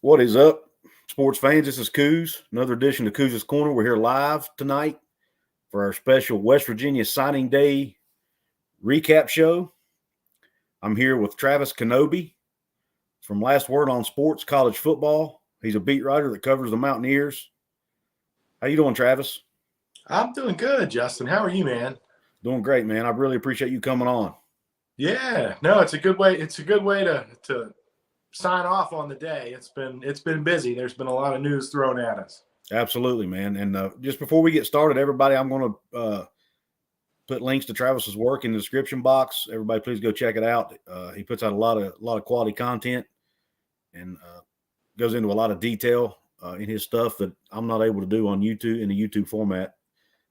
What is up, sports fans? This is Coos. Another edition of Coos' Corner. We're here live tonight for our special West Virginia Signing Day recap show. I'm here with Travis Knobbe from Last Word on Sports College Football. He's a beat writer that covers the Mountaineers. How you doing, Travis? I'm doing good, Justin. How are you, man? Doing great, man. I really appreciate you coming on. Yeah, no, it's a good way. It's a good way to sign off on the day. It's been busy. There's been a lot of news thrown at us. Absolutely, man. And just before we get started, everybody, I'm going to put links to Travis's work in the description box. Everybody, please go check it out. He puts out a lot of quality content and goes into a lot of detail in his stuff that I'm not able to do on YouTube in the YouTube format.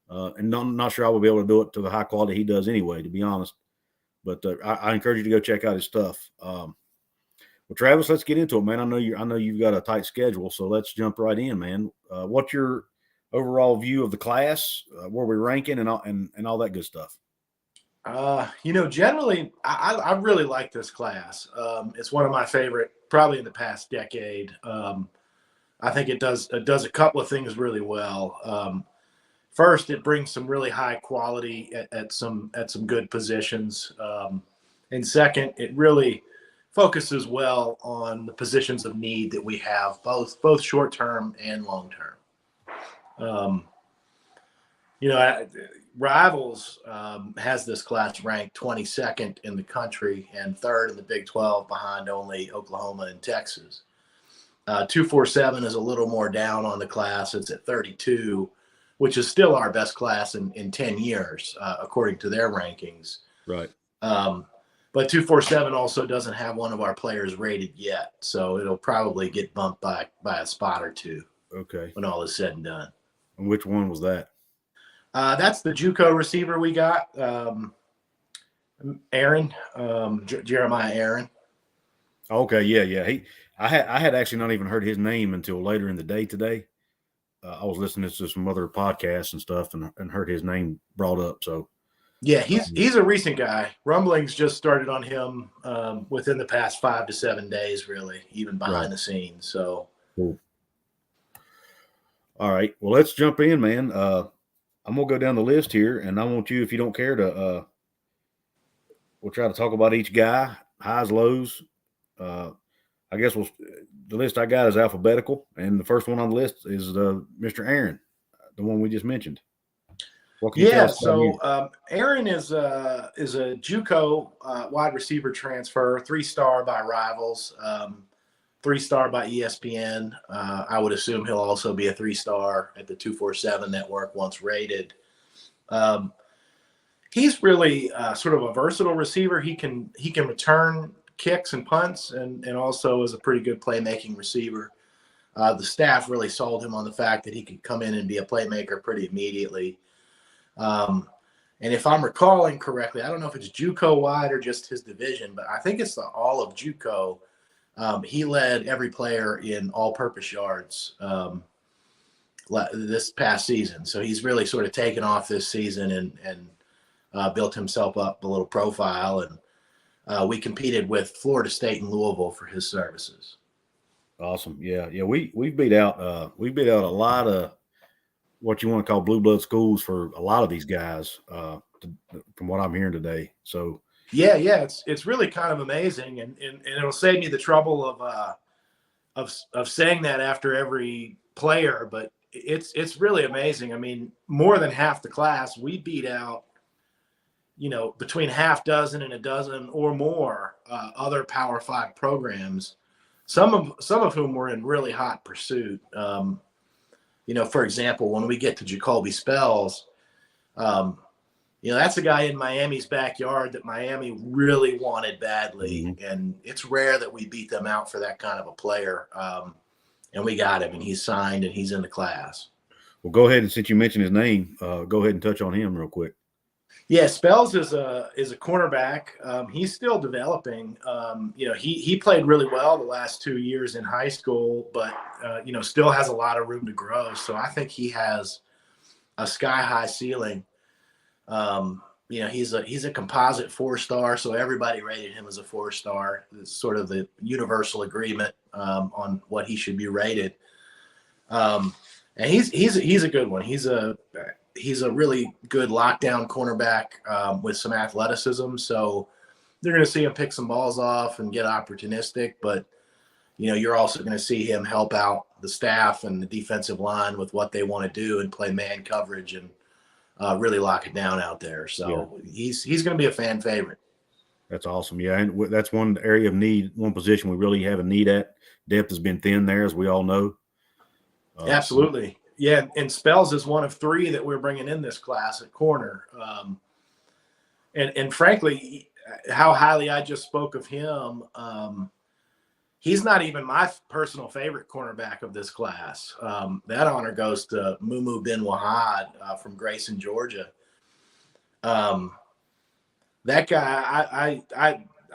And I'm not sure I will be able to do it to the high quality he does anyway, to be honest. But I encourage you to go check out his stuff. Well, Travis, let's get into it, man. I know you've got a tight schedule, so let's jump right in, man. What's your overall view of the class, where we're ranking, and all that good stuff? Generally, I really like this class. It's one of my favorite, probably in the past decade. I think it does a couple of things really well. First, it brings some really high quality at some good positions, and second, it really focuses well on the positions of need that we have, both short term and long term. Rivals has this class ranked 22nd in the country and third in the Big 12, behind only Oklahoma and Texas. 247 is a little more down on the class. It's at 32, which is still our best class in 10 years, according to their rankings. Right. But 247 also doesn't have one of our players rated yet, so it'll probably get bumped by a spot or two. Okay. When all is said and done. And which one was that? That's the JUCO receiver we got, Aaron, Jeremiah Aaron. Okay, yeah. I had actually not even heard his name until later in the day today. I was listening to some other podcasts and stuff, and heard his name brought up. So. Yeah, he's a recent guy. Rumblings just started on him within the past 5 to 7 days, really, even behind the scenes. So, cool. All right, well, let's jump in, man. I'm gonna go down the list here, and I want you, if you don't care, to we'll try to talk about each guy, highs, lows. I guess the list I got is alphabetical, and the first one on the list is Mr. Aaron, the one we just mentioned. Aaron is a JUCO wide receiver transfer, 3-star by Rivals, 3-star by ESPN. I would assume he'll also be a 3-star at the 247 network once rated. He's really sort of a versatile receiver. He can return kicks and punts, and also is a pretty good playmaking receiver. The staff really sold him on the fact that he could come in and be a playmaker pretty immediately. And if I'm recalling correctly, I don't know if it's JUCO wide or just his division, but I think it's all of JUCO. He led every player in all-purpose yards this past season. So he's really sort of taken off this season and built himself up a little profile. And we competed with Florida State and Louisville for his services. Awesome. Yeah. We beat out a lot of what you want to call blue blood schools for a lot of these guys, from what I'm hearing today. So yeah, it's really kind of amazing, and it'll save me the trouble of saying that after every player, but it's really amazing. I mean, more than half the class we beat out, between half dozen and a dozen or more other Power 5 programs, some of whom were in really hot pursuit. For example, when we get to Jacoby Spells, that's a guy in Miami's backyard that Miami really wanted badly. Mm-hmm. And it's rare that we beat them out for that kind of a player. And we got him, and he's signed, and he's in the class. Well, go ahead, and since you mentioned his name, go ahead and touch on him real quick. Yeah, Spells is a cornerback. He's still developing. He played really well the last 2 years in high school, but still has a lot of room to grow. So I think he has a sky high ceiling. he's a composite 4-star, so everybody rated him as a 4-star. It's sort of the universal agreement on what he should be rated. And he's a good one. He's a really good lockdown cornerback with some athleticism. So they're going to see him pick some balls off and get opportunistic, but you're also going to see him help out the staff and the defensive line with what they want to do and play man coverage and really lock it down out there. So he's going to be a fan favorite. That's awesome. Yeah, and that's one area of need, one position we really have a need at. Depth has been thin there, as we all know. Absolutely. Yeah, and Spells is one of 3 that we're bringing in this class at corner. And frankly, how highly I just spoke of him, he's not even my personal favorite cornerback of this class. That honor goes to Mumu bin Wahad from Grayson, Georgia. That guy,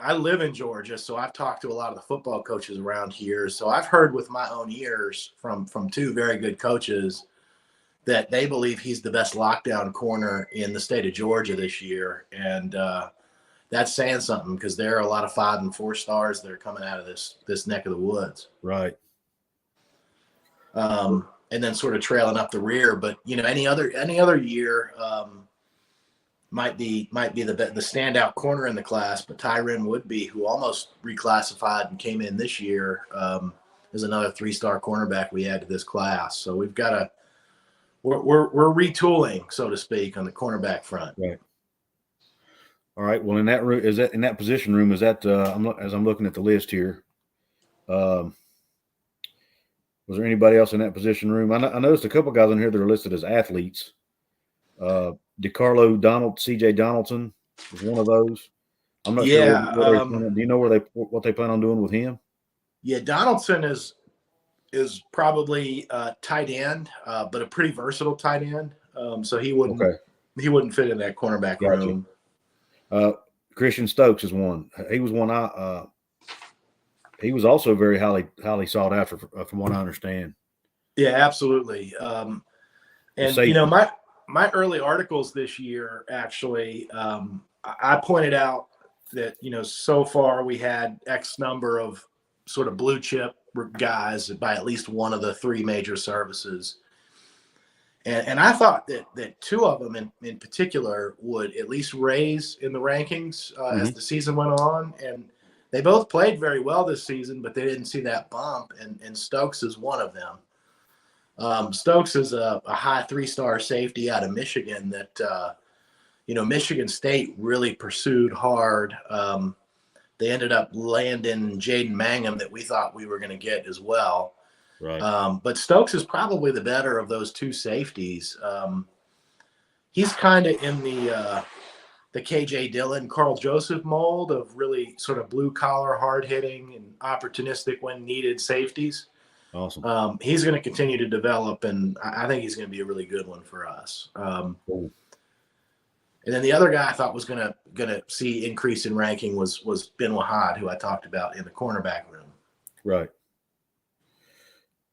I live in Georgia, so I've talked to a lot of the football coaches around here. So I've heard with my own ears from 2 very good coaches that they believe he's the best lockdown corner in the state of Georgia this year. And that's saying something, because there are a lot of 5 and 4 stars that are coming out of this neck of the woods. Right. And then sort of trailing up the rear. But, any other year might be the standout corner in the class, but Tyron Woodby, who almost reclassified and came in this year, is another 3-star cornerback we add to this class. So we've got we're retooling, so to speak, on the cornerback front. Right. All right. Well, in that position room, as I'm looking at the list here, was there anybody else in that position room? I noticed a couple guys in here that are listed as athletes. DeCarlo C.J. Donaldson was one of those. I'm not sure. Do you know what they plan on doing with him? Yeah, Donaldson is probably tight end, but a pretty versatile tight end. So he wouldn't fit in that cornerback room. Christian Stokes is one. He was one. He was also very highly sought after, from what I understand. Yeah, absolutely. And my early articles this year, actually, I pointed out that so far we had X number of sort of blue chip guys by at least one of the 3 major services. And I thought that 2 of them in particular would at least raise in the rankings as the season went on. And they both played very well this season, but they didn't see that bump. And Stokes is one of them. Stokes is a high 3-star safety out of Michigan that, Michigan State really pursued hard. They ended up landing Jaden Mangum that we thought we were going to get as well. Right. But Stokes is probably the better of those 2 safeties. He's kind of in the KJ Dillon, Carl Joseph mold of really sort of blue collar, hard hitting and opportunistic when needed safeties. Awesome. He's going to continue to develop, and I think he's going to be a really good one for us. Cool. And then the other guy I thought was going to see increase in ranking was Ben Wahad, who I talked about in the cornerback room. Right.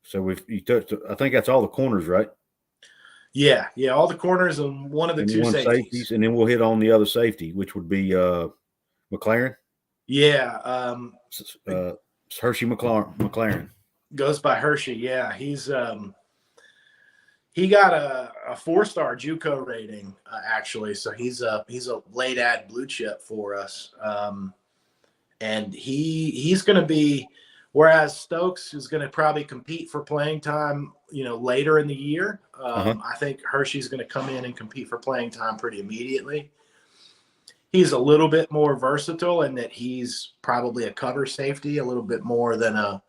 So you touched. I think that's all the corners, right? Yeah, all the corners and one of the 2 safeties, and then we'll hit on the other safety, which would be McLaren. Yeah, Hershey McLaren goes by Hershey. Yeah, he's he got a 4-star JUCO rating actually, so he's a late ad blue chip for us, and he's going to be. Whereas Stokes is going to probably compete for playing time, later in the year. I think Hershey's going to come in and compete for playing time pretty immediately. He's a little bit more versatile in that he's probably a cover safety, a little bit more than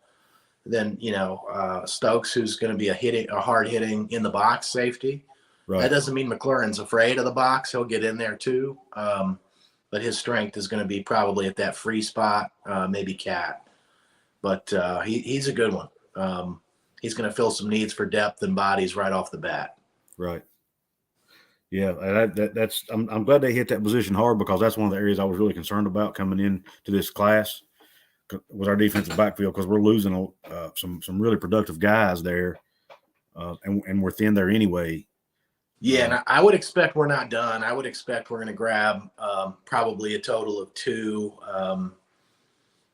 Stokes, who's going to be a hard hitting in the box safety. Right. That doesn't mean McLaurin's afraid of the box. He'll get in there too. But his strength is going to be probably at that free spot, maybe cat. But he's a good one. He's going to fill some needs for depth and bodies right off the bat. Right. Yeah, that's. I'm glad they hit that position hard, because that's one of the areas I was really concerned about coming into this class was our defensive backfield, because we're losing some really productive guys there, and we're thin there anyway. Yeah, and I would expect we're not done. I would expect we're going to grab probably a total of 2,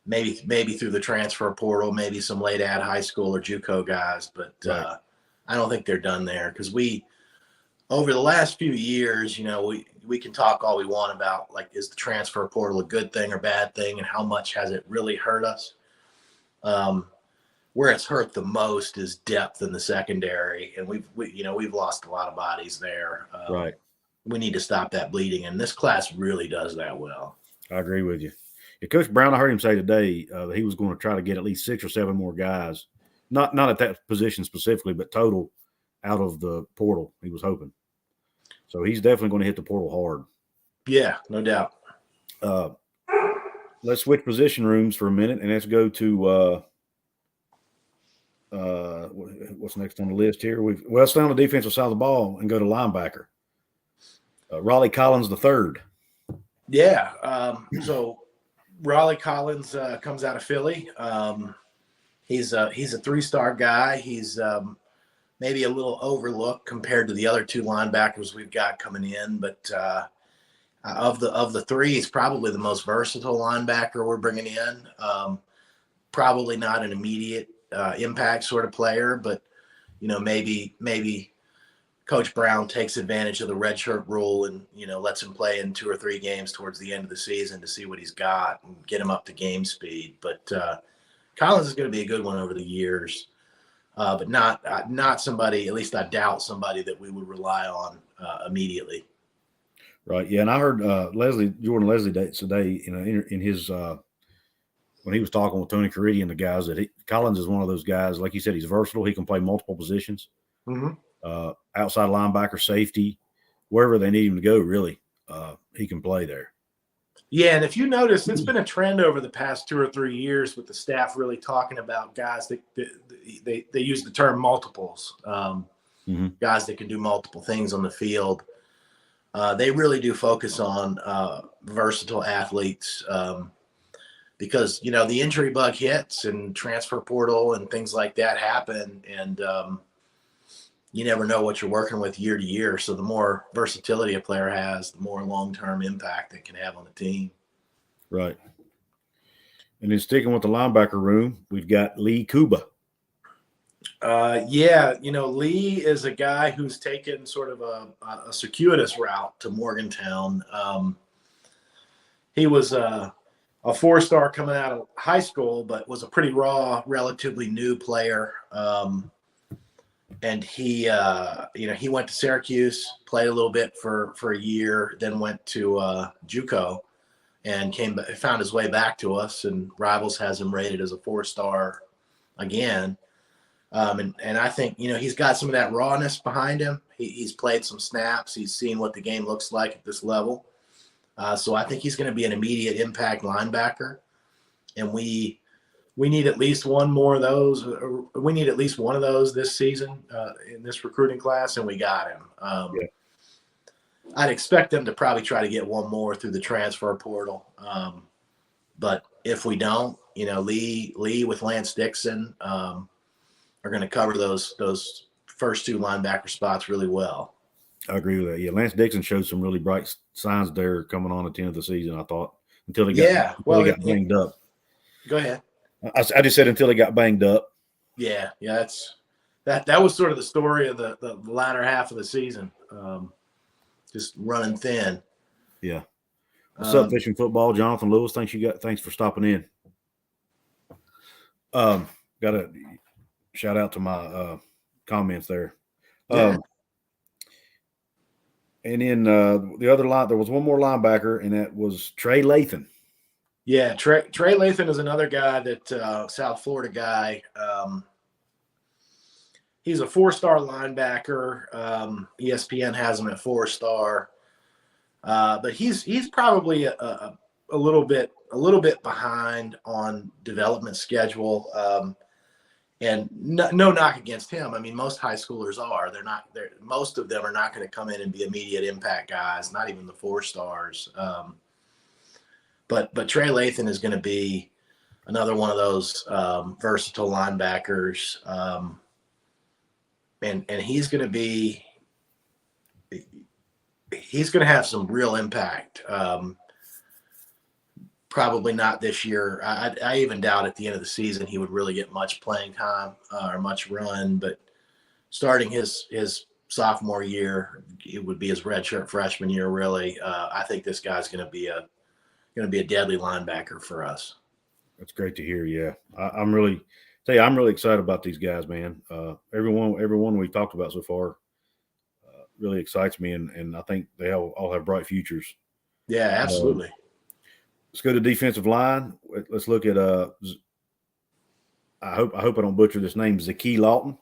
maybe through the transfer portal, maybe some late ad high school or JUCO guys. But Right. I don't think they're done there because over the last few years, we can talk all we want about, like, is the transfer portal a good thing or bad thing, and how much has it really hurt us? Where it's hurt the most is depth in the secondary, and we've lost a lot of bodies there. Right. We need to stop that bleeding, and this class really does that well. I agree with you. Yeah, Coach Brown, I heard him say today that he was going to try to get at least 6 or 7 more guys, not at that position specifically, but total out of the portal. He was hoping. So he's definitely going to hit the portal hard. Yeah, no doubt. Let's switch position rooms for a minute, and let's go to what's next on the list here. Let's stay on the defensive side of the ball and go to linebacker. Raleigh Collins III. Yeah. So Raleigh Collins comes out of Philly. He's a 3-star guy. He's maybe a little overlooked compared to the other 2 linebackers we've got coming in, but of the 3, he's probably the most versatile linebacker we're bringing in. Probably not an immediate impact sort of player, but maybe Coach Brown takes advantage of the redshirt rule and lets him play in 2 or 3 games towards the end of the season to see what he's got and get him up to game speed. But Collins is going to be a good one over the years, but not somebody. At least I doubt somebody that we would rely on immediately. Right. Yeah, and I heard Jordan Leslie today in his when he was talking with Tony Caridi and the guys that Collins is one of those guys. Like you said, he's versatile. He can play multiple positions. Mm-hmm. Outside linebacker, safety, wherever they need him to go, really, he can play there. Yeah, and if you notice, it's been a trend over the past 2 or 3 years with the staff really talking about guys that they use the term multiples, guys that can do multiple things on the field. They really do focus on versatile athletes because, the injury bug hits and transfer portal and things like that happen, and you never know what you're working with year to year. So the more versatility a player has, the more long-term impact it can have on the team. Right. And then sticking with the linebacker room, we've got Lee Kuba. Lee is a guy who's taken sort of a circuitous route to Morgantown. He was a 4-star coming out of high school, but was a pretty raw, relatively new player. And he went to Syracuse, played a little bit for a year, then went to JUCO, and found his way back to us. And Rivals has him rated as a 4-star again. And I think he's got some of that rawness behind him. He's played some snaps. He's seen what the game looks like at this level. So I think he's going to be an immediate impact linebacker. And we need at least one more of those. We need at least one of those this season in this recruiting class, and we got him. Yeah. I'd expect them to probably try to get one more through the transfer portal. But if we don't, Lee with Lance Dixon are going to cover those first 2 linebacker spots really well. I agree with that. Yeah, Lance Dixon showed some really bright signs there coming on at the end of the season, I thought, until he got banged up. Go ahead. I just said until he got banged up. Yeah, that was sort of the story of the latter half of the season, just running thin. Yeah. What's up, Fishing Football? Jonathan Lewis, thanks for stopping in. Got a shout out to my comments there. Yeah. And then the other line, there was one more linebacker, and that was Trey Lathan. Yeah, Trey Lathan is another guy that South Florida guy. He's a 4-star linebacker. ESPN has him at 4-star, but he's probably a little bit behind on development schedule. And no knock against him. I mean, most high schoolers are. Most of them are not going to come in and be immediate impact guys. Not even the 4-stars. But Trey Lathan is going to be another one of those versatile linebackers, and he's going to be he's going to have some real impact. Probably not this year. I even doubt at the end of the season he would really get much playing time or much run. But starting his sophomore year, it would be his redshirt freshman year. Really, I think this guy's going to be a deadly linebacker for us. That's great to hear. Yeah, I'm really excited about these guys, man. Everyone we've talked about so far really excites me, and I think they all have bright futures. Yeah, absolutely. Let's go to defensive line. Let's look at I hope I don't butcher this name, Zaki Lawton.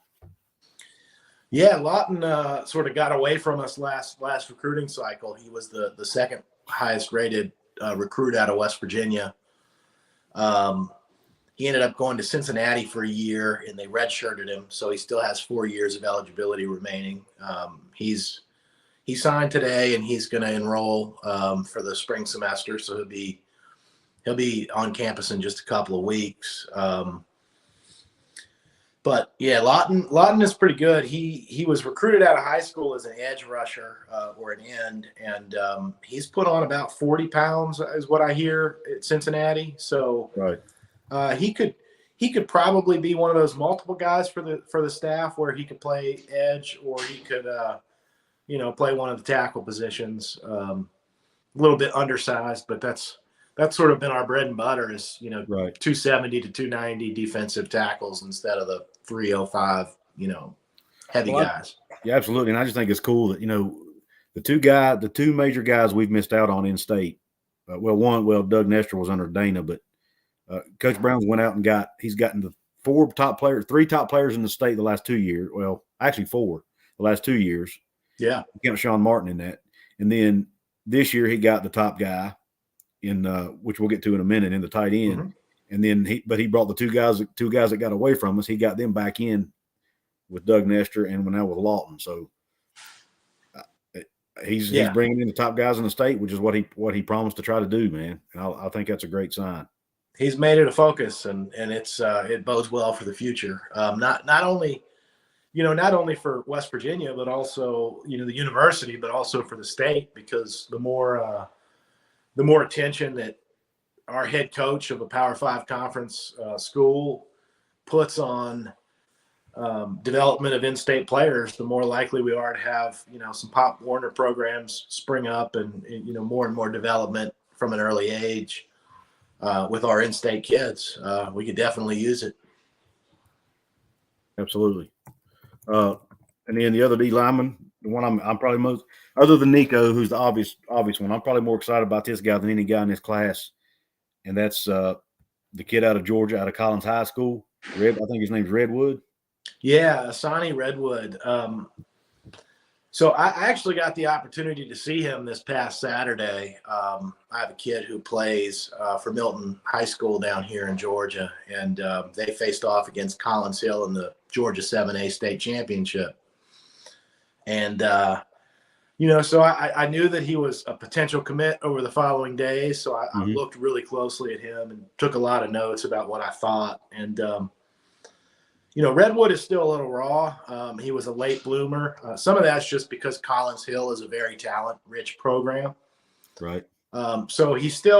Yeah, Lawton sort of got away from us last recruiting cycle. He was the second highest rated recruit out of West Virginia. He ended up going to Cincinnati for a year, and they redshirted him, so he still has 4 years of eligibility remaining. He signed today, and he's going to enroll for the spring semester, so he'll be on campus in just a couple of weeks. But yeah, Lawton is pretty good. He was recruited out of high school as an edge rusher or an end, and he's put on about 40 pounds, is what I hear, at Cincinnati. So right. He could probably be one of those multiple guys for the staff, where he could play edge, or he could play one of the tackle positions. A little bit undersized, but that's sort of been our bread and butter, is right. 270 to 290 defensive tackles instead of the 305 heavy guys. Yeah, absolutely. And I just think it's cool that the two major guys we've missed out on in state. Doug Nestor was under Dana, but Coach Brown's went out and he's gotten the three top players in the state the last 2 years. Well, actually 4 the last 2 years. Yeah. Count Sean Martin in that. And then this year he got the top guy in which we'll get to in a minute, in the tight end. Mm-hmm. And then he brought the two guys that got away from us. He got them back in with Doug Nestor and now with Lawton. So he's bringing in the top guys in the state, which is what he promised to try to do, man. And I think that's a great sign. He's made it a focus, and it bodes well for the future. Not only for West Virginia, but also the university, but also for the state, because the more attention that our head coach of a Power 5 conference school puts on development of in-state players, the more likely we are to have some Pop Warner programs spring up, and more and more development from an early age with our in-state kids. We could definitely use it. Absolutely. And then the other D lineman, the one I'm probably most, other than Nicco, who's the obvious one, I'm probably more excited about this guy than any guy in this class. And that's the kid out of Georgia, out of Collins High School. I think his name's Redwood. Yeah, Asani Redwood. So I actually got the opportunity to see him this past Saturday. I have a kid who plays for Milton High School down here in Georgia, and they faced off against Collins Hill in the Georgia 7A state championship. And, so I knew that he was a potential commit over the following days. So I looked really closely at him and took a lot of notes about what I thought. And, Redwood is still a little raw. He was a late bloomer. Some of that's just because Collins Hill is a very talent-rich program. Right. So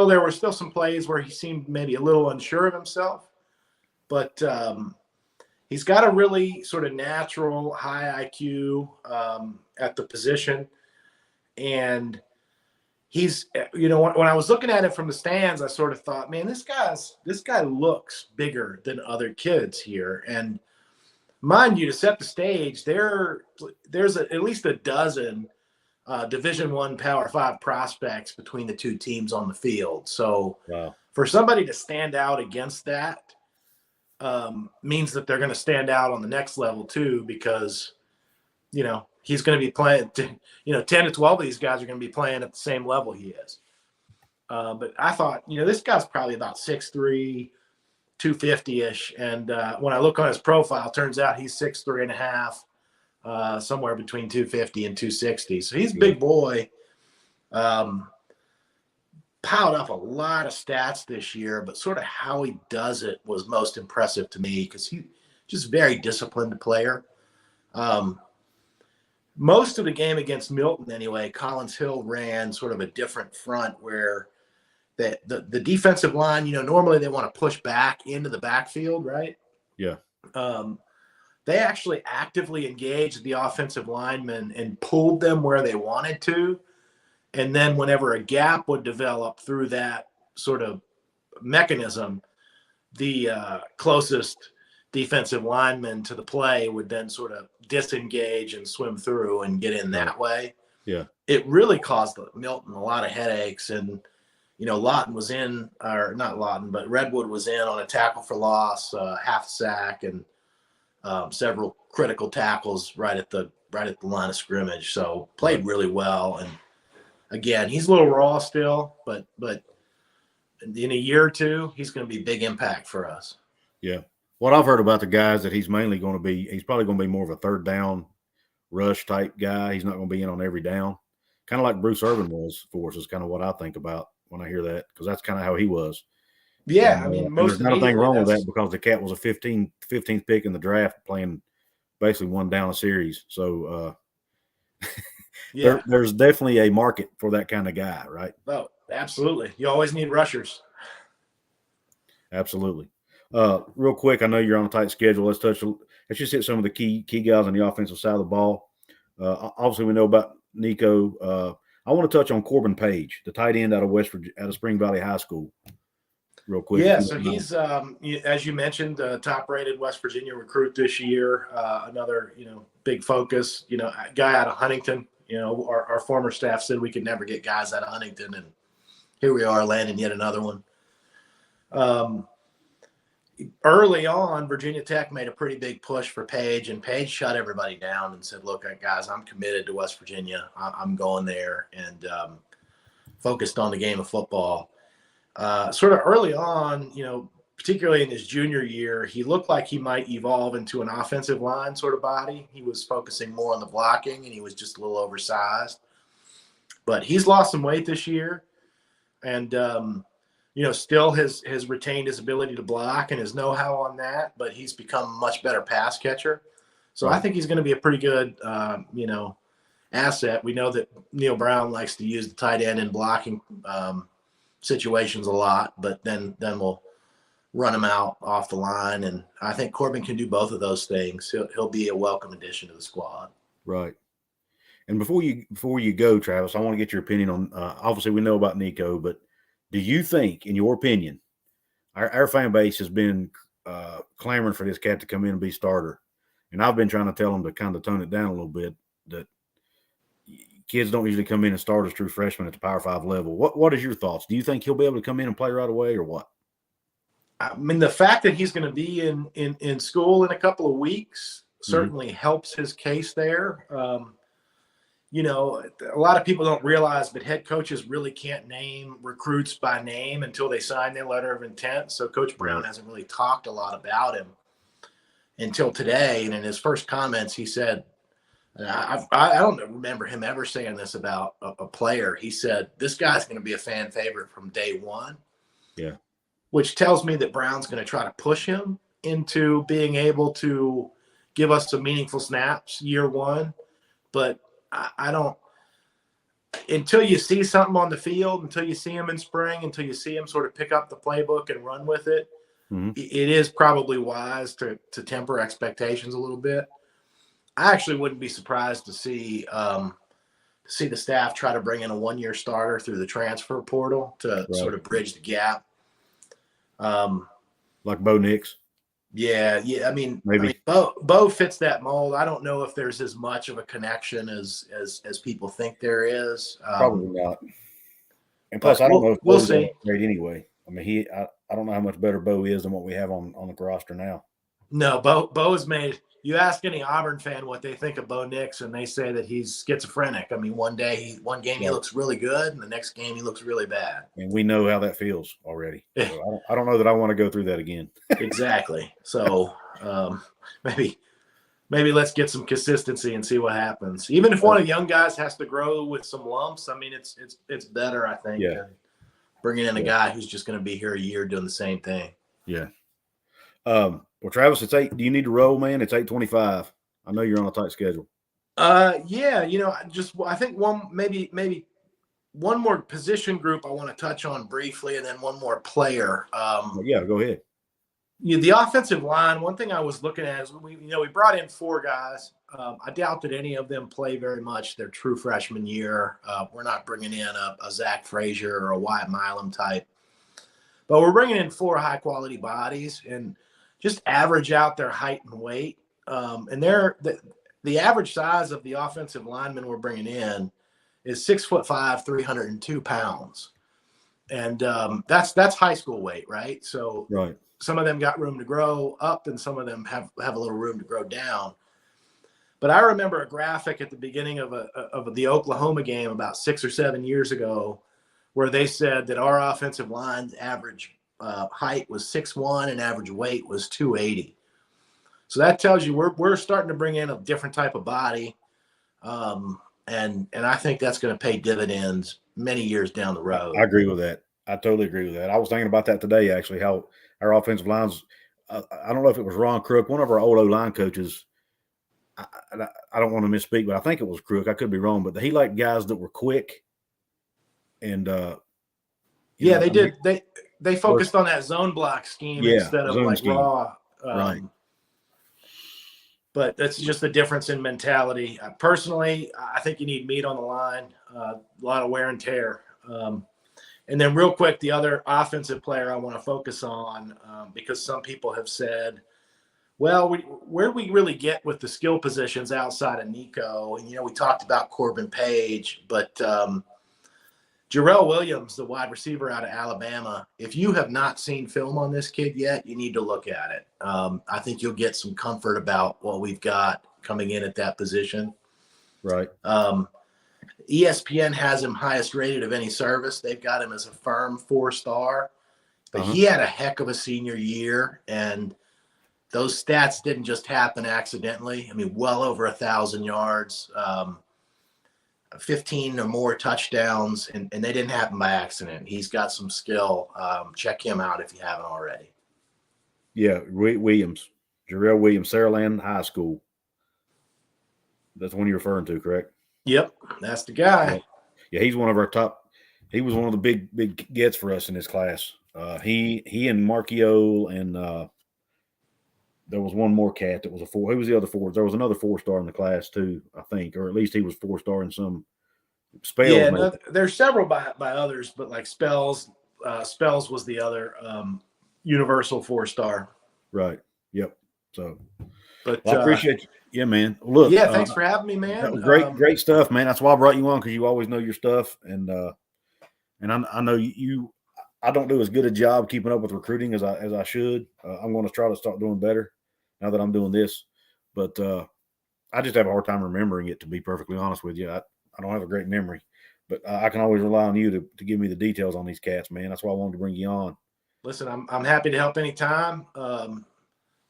there were still some plays where he seemed maybe a little unsure of himself. But he's got a really sort of natural high IQ at the position. And he's, when I was looking at it from the stands, I sort of thought, man, this guy looks bigger than other kids here. And mind you, to set the stage, there's at least a dozen Division I Power 5 prospects between the two teams on the field. So wow. For somebody to stand out against that means that they're going to stand out on the next level too, because, he's going to be playing, 10 to 12 of these guys are going to be playing at the same level he is. But I thought, this guy's probably about 6'3", 250-ish. And when I look on his profile, turns out he's 6'3" and a half, somewhere between 250 and 260. So he's a big boy. Piled up a lot of stats this year, but sort of how he does it was most impressive to me, because he's just very disciplined player. most of the game against Milton anyway, Collins Hill ran sort of a different front where the defensive line, normally they want to push back into the backfield, right? Yeah. They actually actively engaged the offensive linemen and pulled them where they wanted to. And then whenever a gap would develop through that sort of mechanism, the closest defensive lineman to the play would then sort of disengage and swim through and get in that way. Yeah. It really caused Milton a lot of headaches. And, Lawton was in, or not Lawton, but Redwood was in on a tackle for loss, half sack, and several critical tackles right at the line of scrimmage. So played really well. And again, he's a little raw still, but in a year or two, he's going to be big impact for us. Yeah. What I've heard about the guys that he's probably going to be more of a third down rush type guy. He's not going to be in on every down. Kind of like Bruce Irvin was for us is kind of what I think about when I hear that, because that's kind of how he was. Yeah. And, most there's not a thing wrong with that, because the cat was a 15th pick in the draft, playing basically one down a series. So yeah, there's definitely a market for that kind of guy, right? Oh, absolutely. You always need rushers. Absolutely. Real quick, I know you're on a tight schedule. Let's just hit some of the key guys on the offensive side of the ball. Obviously, we know about Nicco. I want to touch on Corbin Page, the tight end out of Spring Valley High School, real quick. Yeah, so he's, as you mentioned, top-rated West Virginia recruit this year. Another, big focus. Guy out of Huntington. Our former staff said we could never get guys out of Huntington, and here we are landing yet another one. Early on, Virginia Tech made a pretty big push for Page, and Page shut everybody down and said, look, guys, I'm committed to West Virginia. I'm going there, and focused on the game of football. Sort of early on, particularly in his junior year, he looked like he might evolve into an offensive line sort of body. He was focusing more on the blocking, and he was just a little oversized. But he's lost some weight this year, and still has retained his ability to block and his know-how on that, but he's become a much better pass catcher. So I think he's going to be a pretty good, asset. We know that Neal Brown likes to use the tight end in blocking situations a lot, but then we'll run him out off the line. And I think Corbin can do both of those things. He'll be a welcome addition to the squad. Right. And before you go, Travis, I want to get your opinion on, obviously we know about Nicco, but do you think, in your opinion, our fan base has been clamoring for this cat to come in and be starter? And I've been trying to tell them to kind of tone it down a little bit, that kids don't usually come in and start as true freshmen at the Power 5 level. What is your thoughts? Do you think he'll be able to come in and play right away, or what? I mean, the fact that he's going to be in school in a couple of weeks certainly helps his case there. A lot of people don't realize that head coaches really can't name recruits by name until they sign their letter of intent. So Coach Brown hasn't really talked a lot about him until today. And in his first comments, he said, I don't remember him ever saying this about a player. He said, this guy's going to be a fan favorite from day one. Yeah. Which tells me that Brown's going to try to push him into being able to give us some meaningful snaps year one. But I don't, until you see something on the field, until you see him in spring, until you see him sort of pick up the playbook and run with it, it is probably wise to temper expectations a little bit. I actually wouldn't be surprised to see the staff try to bring in a one-year starter through the transfer portal to sort of bridge the gap. Like Bo Nix. Yeah. I mean, maybe Bo fits that mold. I don't know if there's as much of a connection as people think there is. Probably not. And plus, I don't know if we'll Bo's see. Great anyway. I mean, I don't know how much better Bo is than what we have on the roster now. No, Bo's made. You ask any Auburn fan what they think of Bo Nix, and they say that he's schizophrenic. I mean, one game he looks really good, and the next game he looks really bad. And we know how that feels already. So I don't know that I want to go through that again. Exactly. So maybe let's get some consistency and see what happens. Even if one of the young guys has to grow with some lumps, I mean, it's better, I think, than bringing in a guy who's just going to be here a year doing the same thing. Yeah. Well, Travis, it's 8. Do you need to roll, man? It's 8:25. I know you're on a tight schedule. Yeah, I think maybe one more position group I want to touch on briefly, and then one more player. Yeah, go ahead. The offensive line. One thing I was looking at is we brought in 4 guys. I doubt that any of them play very much their true freshman year. We're not bringing in a Zach Frazier or a Wyatt Milam type, but we're bringing in 4 high quality bodies and just average out their height and weight. And the average size of the offensive linemen we're bringing in is 6'5", 302 pounds. And that's high school weight, right? So Right. some of them got room to grow up and some of them have a little room to grow down. But I remember a graphic at the beginning of the Oklahoma game about 6 or 7 years ago where they said that our offensive line's average height was 6'1" and average weight was 280. So that tells you we're starting to bring in a different type of body. And I think that's going to pay dividends many years down the road. I agree with that. I totally agree with that. I was thinking about that today, actually, how our offensive lines, I don't know if it was Ron Crook, one of our old O-line coaches. I don't want to misspeak, but I think it was Crook. I could be wrong, but he liked guys that were quick. And they did. They focused on that zone block scheme instead of like scheme. Raw. Right. But that's just the difference in mentality. Personally, I think you need meat on the line, a lot of wear and tear. And then real quick, the other offensive player I want to focus on, because some people have said, well, where do we really get with the skill positions outside of Nicco? And, we talked about Corbin Page, but Jarrell Williams, the wide receiver out of Alabama, if you have not seen film on this kid yet, you need to look at it. I think you'll get some comfort about what we've got coming in at that position. Right. ESPN has him highest rated of any service. They've got him as a firm 4-star. But he had a heck of a senior year, and those stats didn't just happen accidentally. I mean, well over 1,000 yards, 15 or more touchdowns, and they didn't happen by accident. He's got some skill. Check him out if you haven't already. Yeah, Williams, Jarrell Williams, Saraland High School. That's the one you're referring to, correct? Yep, that's the guy. Yeah, he's one of our top. He was one of the big gets for us in this class. He and Marchiol, and there was one more cat that was a 4. Who was the other 4? There was another 4-star in the class too, I think, or at least he was 4-star in some spells. Yeah, no, there's several by others, but like Spells was the other universal 4-star. Right. Yep. So, but I appreciate you. Yeah, man. Look. Yeah, thanks for having me, man. That was great stuff, man. That's why I brought you on, because you always know your stuff, and I know you. I don't do as good a job keeping up with recruiting as I should. I'm going to try to start doing better now that I'm doing this, but I just have a hard time remembering it, to be perfectly honest with you. I don't have a great memory, but I can always rely on you to give me the details on these cats, man. That's why I wanted to bring you on. Listen, I'm happy to help anytime.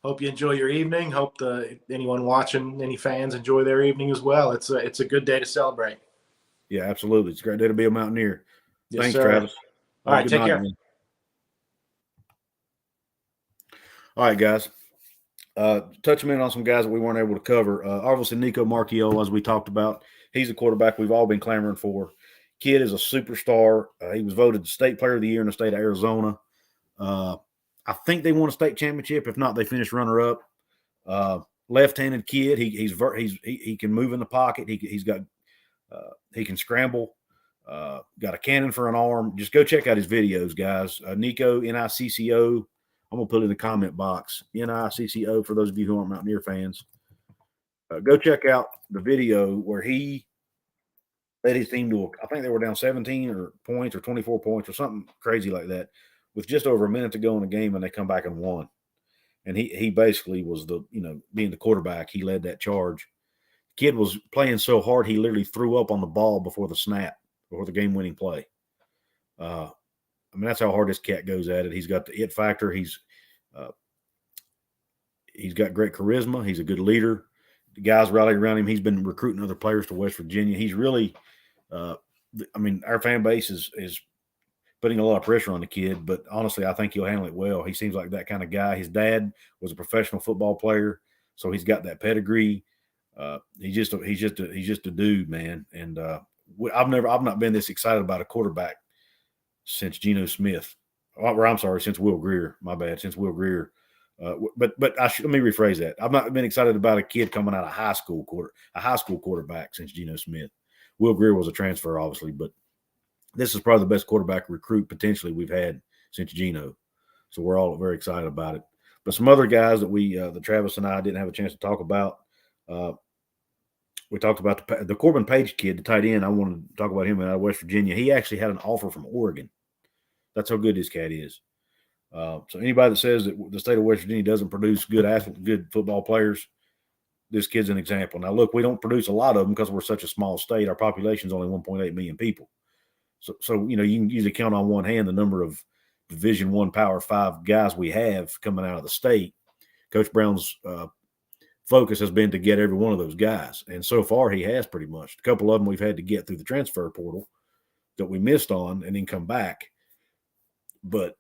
Hope you enjoy your evening. Hope anyone watching, any fans, enjoy their evening as well. It's a good day to celebrate. Yeah, absolutely. It's a great day to be a Mountaineer. Yes, thanks, sir. Travis. All right, take care. Man. All right, guys. Touch a minute on some guys that we weren't able to cover. Obviously, Nicco Marchiol, as we talked about, he's a quarterback we've all been clamoring for. Kid is a superstar. He was voted State Player of the Year in the state of Arizona. I think they won a state championship. If not, they finished runner-up. Left-handed kid. He can move in the pocket. He can scramble. Got a cannon for an arm. Just go check out his videos, guys. Nicco, Nicco. I'm going to put it in the comment box. Nicco for those of you who aren't Mountaineer fans. Go check out the video where he led his team to, I think they were down 17 points or 24 points or something crazy like that, with just over a minute to go in the game, and they come back and won. And he basically was being the quarterback, he led that charge. Kid was playing so hard, he literally threw up on the ball before the snap, before the game-winning play. That's how hard this cat goes at it. He's got the it factor. He's got great charisma. He's a good leader. The guys rally around him. He's been recruiting other players to West Virginia. He's really, our fan base is putting a lot of pressure on the kid, but honestly, I think he'll handle it well. He seems like that kind of guy. His dad was a professional football player, so he's got that pedigree. He's just a dude, man. And I've not been this excited about a quarterback since Geno Smith. Or I'm sorry, since Will Grier. My bad, since Will Grier. But let me rephrase that. I've not been excited about a kid coming out of high school quarterback since Geno Smith. Will Grier was a transfer, obviously, but this is probably the best quarterback recruit potentially we've had since Geno. So we're all very excited about it. But some other guys that Travis and I didn't have a chance to talk about. We talked about the Corbin Page kid, the tight end. I wanted to talk about him out of West Virginia. He actually had an offer from Oregon. That's how good this cat is. So anybody that says that the state of West Virginia doesn't produce good football players, this kid's an example. Now, look, we don't produce a lot of them because we're such a small state. Our population is only 1.8 million people. So you can usually count on one hand the number of Division I Power 5 guys we have coming out of the state. Coach Brown's focus has been to get every one of those guys. And so far he has pretty much. A couple of them we've had to get through the transfer portal that we missed on and then come back. But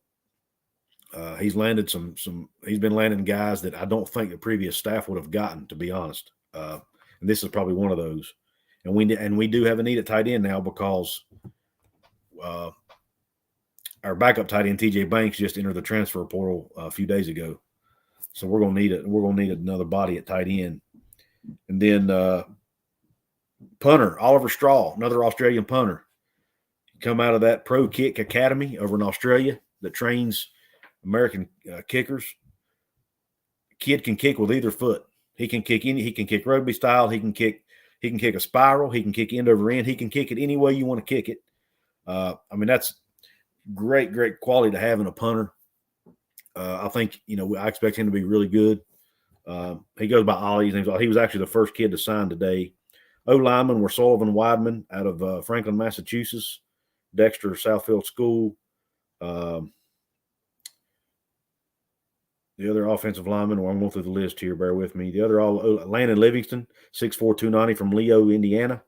he's landed he's been landing guys that I don't think the previous staff would have gotten, to be honest. And this is probably one of those. And we do have a need at tight end now because our backup tight end TJ Banks just entered the transfer portal a few days ago. So we're gonna need another body at tight end. And then punter, Oliver Straw, another Australian punter. Come out of that Pro Kick Academy over in Australia that trains American kickers. Kid can kick with either foot. He can kick rugby style. He can kick a spiral. He can kick end over end. He can kick it any way you want to kick it. That's great quality to have in a punter. I think, I expect him to be really good. He goes by Ollie. He was actually the first kid to sign today. O-linemen were Sullivan Weidman out of Franklin, Massachusetts, Dexter Southfield School. The other offensive linemen, I'm going through the list here, bear with me. The other, Landon Livingston, 6'4", 290 from Leo, Indiana.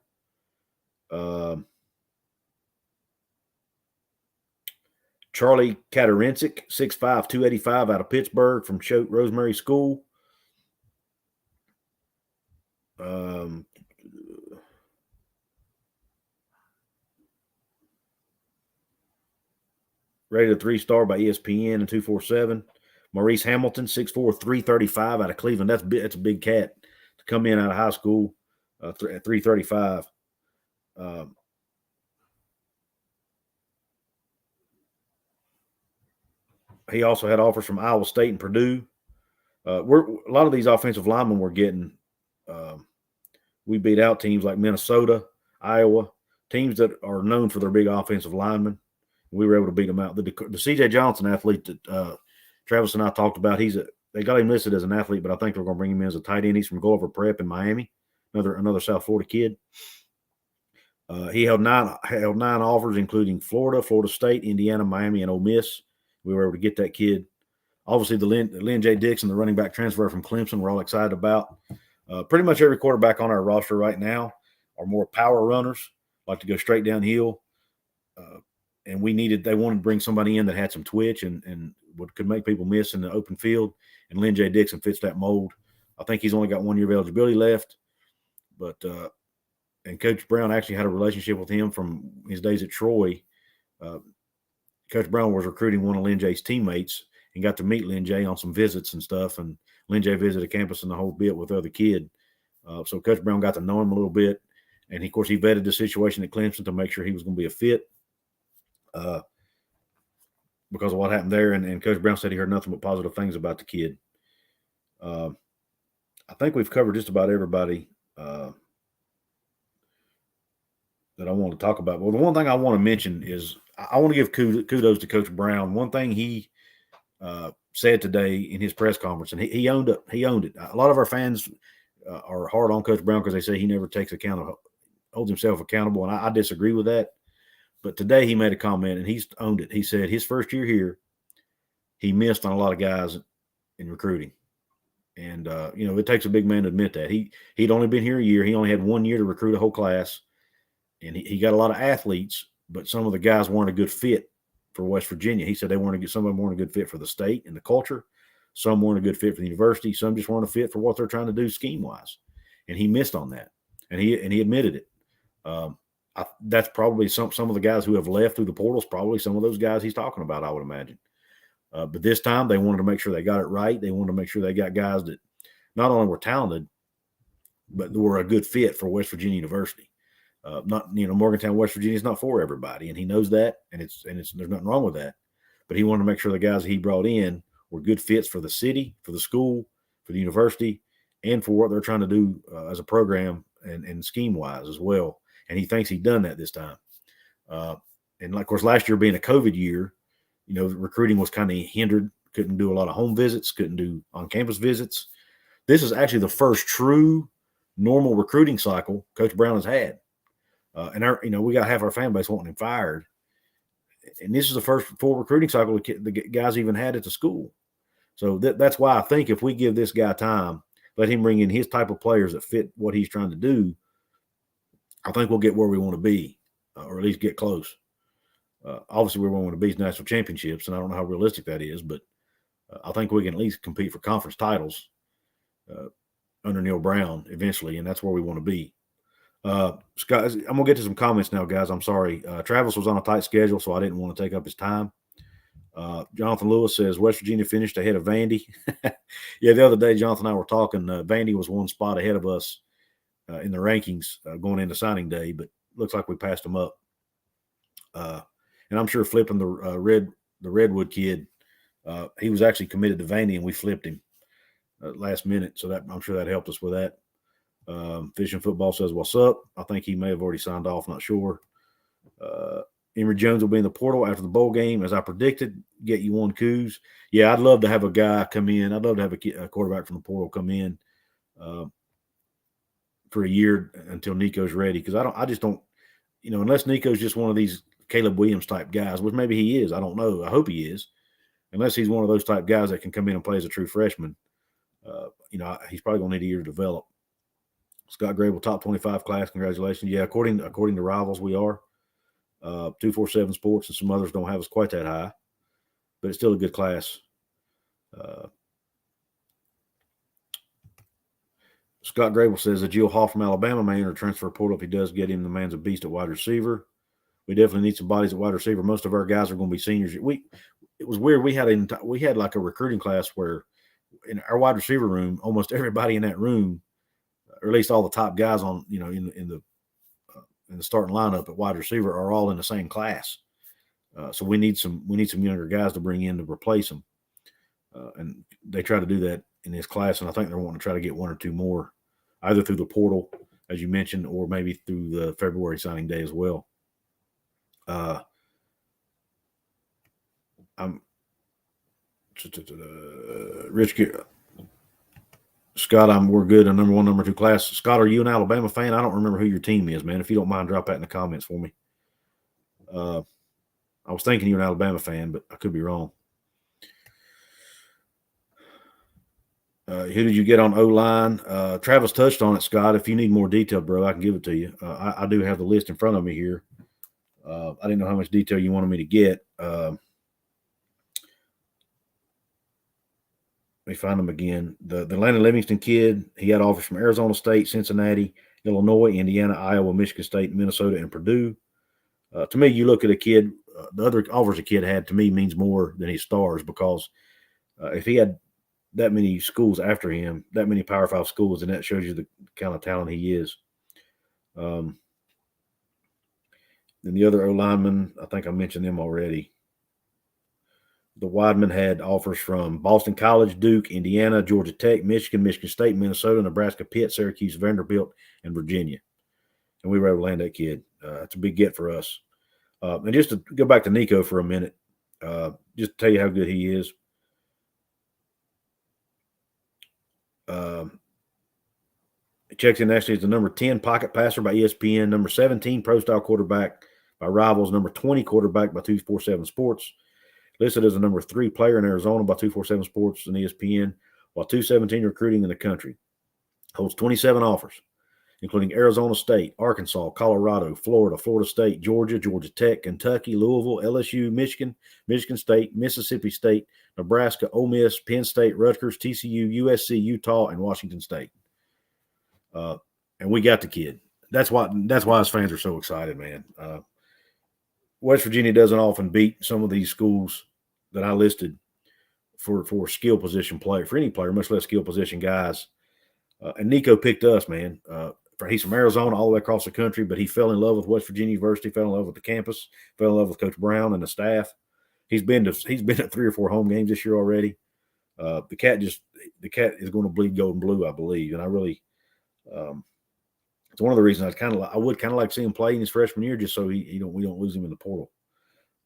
Charlie Katarincic, 6'5", 285 out of Pittsburgh from Choate Rosemary School. Rated a 3-star by ESPN and 247. Maurice Hamilton, 6'4", 335 out of Cleveland. That's a big cat to come in out of high school at 335. He also had offers from Iowa State and Purdue. A lot of these offensive linemen we're getting. We beat out teams like Minnesota, Iowa, teams that are known for their big offensive linemen. We were able to beat them out. The C.J. Johnson athlete that Travis and I talked about, they got him listed as an athlete, but I think they're going to bring him in as a tight end. He's from Gulliver Prep in Miami, another South Florida kid. He held nine offers, including Florida, Florida State, Indiana, Miami, and Ole Miss. We were able to get that kid. Obviously, the Lyn-J Dixon, the running back transfer from Clemson, we're all excited about. Pretty much every quarterback on our roster right now are more power runners, like to go straight downhill. And they wanted to bring somebody in that had some twitch and could make people miss in the open field. And Lyn-J Dixon fits that mold. I think he's only got 1 year of eligibility left. But and Coach Brown actually had a relationship with him from his days at Troy. Coach Brown was recruiting one of Lyn-J's teammates and got to meet Lyn-J on some visits and stuff. And Lyn-J visited campus and the whole bit with the other kid. So Coach Brown got to know him a little bit. And, of course, he vetted the situation at Clemson to make sure he was going to be a fit because of what happened there. And Coach Brown said he heard nothing but positive things about the kid. I think we've covered just about everybody that I want to talk about. Well, the one thing I want to mention is I want to give kudos to Coach Brown. One thing he said today in his press conference, and he owned it. He owned it. A lot of our fans are hard on Coach Brown because they say he never holds himself accountable, and I disagree with that. But today he made a comment, and he's owned it. He said his first year here, he missed on a lot of guys in recruiting. And, it takes a big man to admit that. He'd only been here a year. He only had 1 year to recruit a whole class. And he got a lot of athletes, but some of the guys weren't a good fit for West Virginia. He said some of them weren't a good fit for the state and the culture. Some weren't a good fit for the university. Some just weren't a fit for what they're trying to do scheme-wise. and he missed on that, and he admitted it. That's probably some of the guys who have left through the portals, probably some of those guys he's talking about, I would imagine. But this time they wanted to make sure they got it right. They wanted to make sure they got guys that not only were talented, but were a good fit for West Virginia University. Morgantown, West Virginia is not for everybody, and he knows that, and there's nothing wrong with that. But he wanted to make sure the guys he brought in were good fits for the city, for the school, for the university, and for what they're trying to do as a program and scheme-wise as well. And he thinks he's done that this time. And, of course, last year being a COVID year, recruiting was kind of hindered. Couldn't do a lot of home visits, couldn't do on-campus visits. This is actually the first true normal recruiting cycle Coach Brown has had. And we got half our fan base wanting him fired. And this is the first full recruiting cycle the guys even had at the school. So that's why I think if we give this guy time, let him bring in his type of players that fit what he's trying to do, I think we'll get where we want to be, or at least get close. Obviously, where we want to be is national championships, and I don't know how realistic that is, but I think we can at least compete for conference titles under Neal Brown eventually, and that's where we want to be. Scott, I'm going to get to some comments now, guys. I'm sorry. Travis was on a tight schedule, so I didn't want to take up his time. Jonathan Lewis says West Virginia finished ahead of Vandy. Yeah, the other day, Jonathan and I were talking. Vandy was one spot ahead of us in the rankings going into signing day, but looks like we passed them up. And I'm sure flipping the Redwood kid, he was actually committed to Vandy, and we flipped him last minute. So that I'm sure that helped us with that. Fishing Football says, what's up? I think he may have already signed off, not sure. Emory Jones will be in the portal after the bowl game, as I predicted. Get you one Coos. Yeah, I'd love to have a guy come in. I'd love to have a quarterback from the portal come in for a year until Nico's ready, because I just don't, unless Nico's just one of these Caleb Williams type guys, which maybe he is. I don't know. I hope he is. Unless he's one of those type guys that can come in and play as a true freshman, he's probably going to need a year to develop. Scott Grable, top 25 class. Congratulations. Yeah, according to Rivals, we are. 247 Sports and some others don't have us quite that high, but it's still a good class. Scott Grable says that Jill Hall from Alabama may enter transfer portal. If he does get him, the man's a beast at wide receiver. We definitely need some bodies at wide receiver. Most of our guys are going to be seniors. It was weird. We had like a recruiting class where in our wide receiver room, almost everybody in that room, or at least all the top guys on, in the starting lineup at wide receiver, are all in the same class. So we need some younger guys to bring in to replace them. And they try to do that in this class, and I think they're wanting to try to get one or two more, either through the portal, as you mentioned, or maybe through the February signing day as well. Rich Scott, we're good in number 1, number 2 class. Scott, are you an Alabama fan? I don't remember who your team is, man. If you don't mind, drop that in the comments for me. I was thinking you're an Alabama fan, but I could be wrong. Who did you get on O-line? Travis touched on it, Scott. If you need more detail, bro, I can give it to you. I do have the list in front of me here. I didn't know how much detail you wanted me to get. Let me find them again. The Landon Livingston kid, he had offers from Arizona State, Cincinnati, Illinois, Indiana, Iowa, Michigan State, Minnesota, and Purdue. To me, you look at a kid, the other offers a kid had, to me, means more than his stars, because if he had that many schools after him, that many Power 5 schools, and that shows you the kind of talent he is. Then the other O-linemen, I think I mentioned them already. The Weidman had offers from Boston College, Duke, Indiana, Georgia Tech, Michigan, Michigan State, Minnesota, Nebraska, Pitt, Syracuse, Vanderbilt, and Virginia. And we were able to land that kid. It's a big get for us. And just to go back to Nicco for a minute, just to tell you how good he is. He checks in actually as the number 10 pocket passer by ESPN, number 17 pro-style quarterback by Rivals, number 20 quarterback by 247 Sports, listed as the number 3 player in Arizona by 247 Sports and ESPN, while 217 recruiting in the country. Holds 27 offers, including Arizona State, Arkansas, Colorado, Florida, Florida State, Georgia, Georgia Tech, Kentucky, Louisville, LSU, Michigan, Michigan State, Mississippi State, Nebraska, Ole Miss, Penn State, Rutgers, TCU, USC, Utah, and Washington State. and we got the kid. That's why his fans are so excited, man. West Virginia doesn't often beat some of these schools that I listed for skill position play, for any player, much less skill position guys. And Nicco picked us, man. He's from Arizona all the way across the country, but he fell in love with West Virginia University, fell in love with the campus, fell in love with Coach Brown and the staff. He's been at 3 or 4 home games this year already. The cat is going to bleed gold and blue, I believe. And I really, it's one of the reasons I would kind of like to see him play in his freshman year, just so we don't lose him in the portal.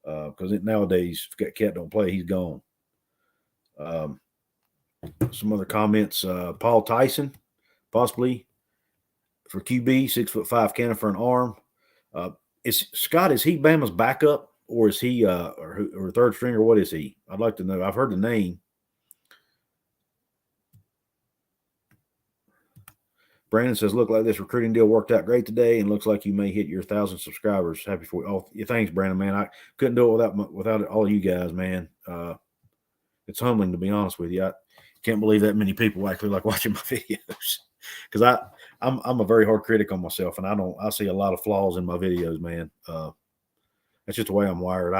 Because nowadays, if cat don't play, he's gone. Some other comments. Paul Tyson, possibly for QB, 6'5" cannon for an arm. Is he Bama's backup, or is he or third string, or what is he? I'd like to know. I've heard the name. Brandon says, "Look like this recruiting deal worked out great today, and looks like you may hit your 1,000 subscribers. Happy for you." Oh, yeah, thanks, Brandon, man. I couldn't do it without all you guys, man. It's humbling, to be honest with you. I can't believe that many people actually like watching my videos, because I'm a very hard critic on myself, and I see a lot of flaws in my videos, man. That's just the way I'm wired.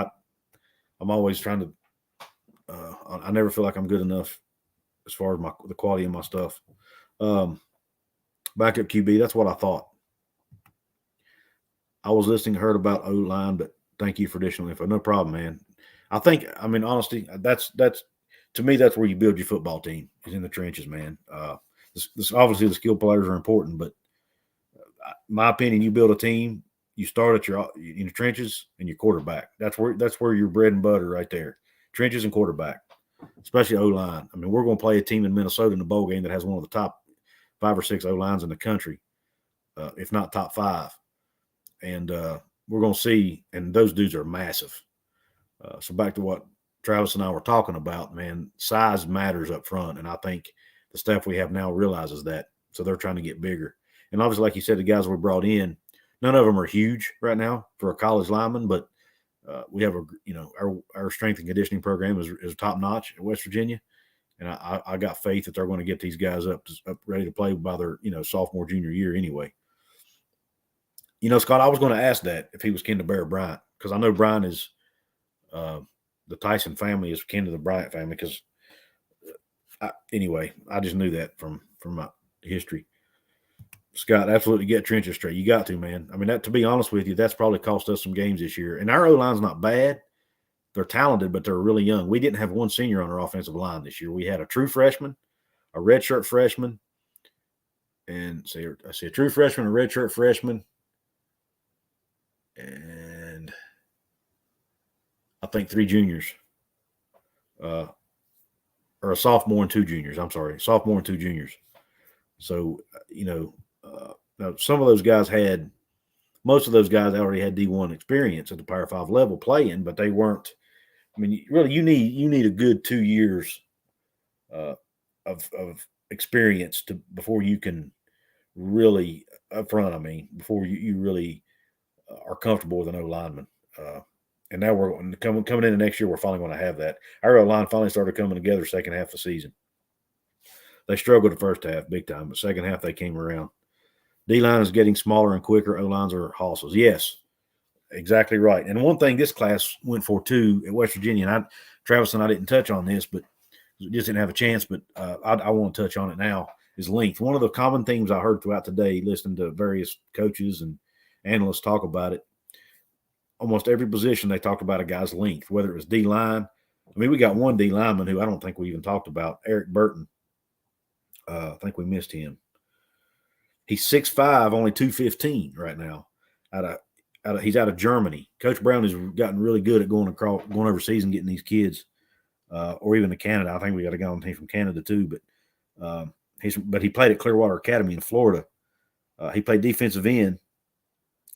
I'm always trying to. I never feel like I'm good enough as far as the quality of my stuff. Backup QB, that's what I thought. I was listening, heard about O-line, but thank you for additional info. No problem, man. Honestly, that's to me, that's where you build your football team, is in the trenches, man. Obviously the skill players are important, but in my opinion, you build a team, you start in the trenches and your quarterback. That's where your bread and butter right there. Trenches and quarterback, especially O-line. I mean, we're going to play a team in Minnesota in the bowl game that has one of the top 5 or 6 O-lines in the country, if not top 5. And we're going to see, and those dudes are massive. So back to what Travis and I were talking about, man, size matters up front. And I think the staff we have now realizes that. So they're trying to get bigger. And obviously, like you said, the guys we brought in, none of them are huge right now for a college lineman, but we have our strength and conditioning program is top notch at West Virginia. And I got faith that they're going to get these guys up ready to play by their, sophomore, junior year anyway. Scott, I was going to ask that if he was kin to Bear Bryant, because I know Bryant is the Tyson family is kin to the Bryant family. Because I just knew that from my history. Scott, absolutely get trenches straight. You got to, man. I mean, to be honest with you, that's probably cost us some games this year. And our O-line's not bad. They're talented, but they're really young. We didn't have one senior on our offensive line this year. We had a true freshman, a redshirt freshman, and I see a true freshman, a redshirt freshman, and I think 3 juniors, or a sophomore and 2 juniors. I'm sorry, sophomore and 2 juniors. So, some of those guys most of those guys already had D1 experience at the Power 5 level playing, but they weren't. I mean, really, you need a good 2 years of experience before you can really up front. I mean, before you really are comfortable with an O lineman. And now we're coming into next year. We're finally going to have that. Our O line finally started coming together second half of the season. They struggled the first half big time, but second half they came around. D line is getting smaller and quicker. O lines are hostels. Yes. Exactly right. And one thing this class went for too at West Virginia, and Travis and I didn't touch on this, but just didn't have a chance, but I want to touch on it now, is length. One of the common themes I heard throughout today, listening to various coaches and analysts talk about it, almost every position they talked about a guy's length, whether it was D-line. I mean, we got one D lineman who I don't think we even talked about, Eric Burton. I think we missed him. He's 6'5", only 215 right now. He's out of Germany. Coach Brown has gotten really good at going overseas and getting these kids, or even to Canada. I think we got a guy on the team from Canada too. But he played at Clearwater Academy in Florida. He played defensive end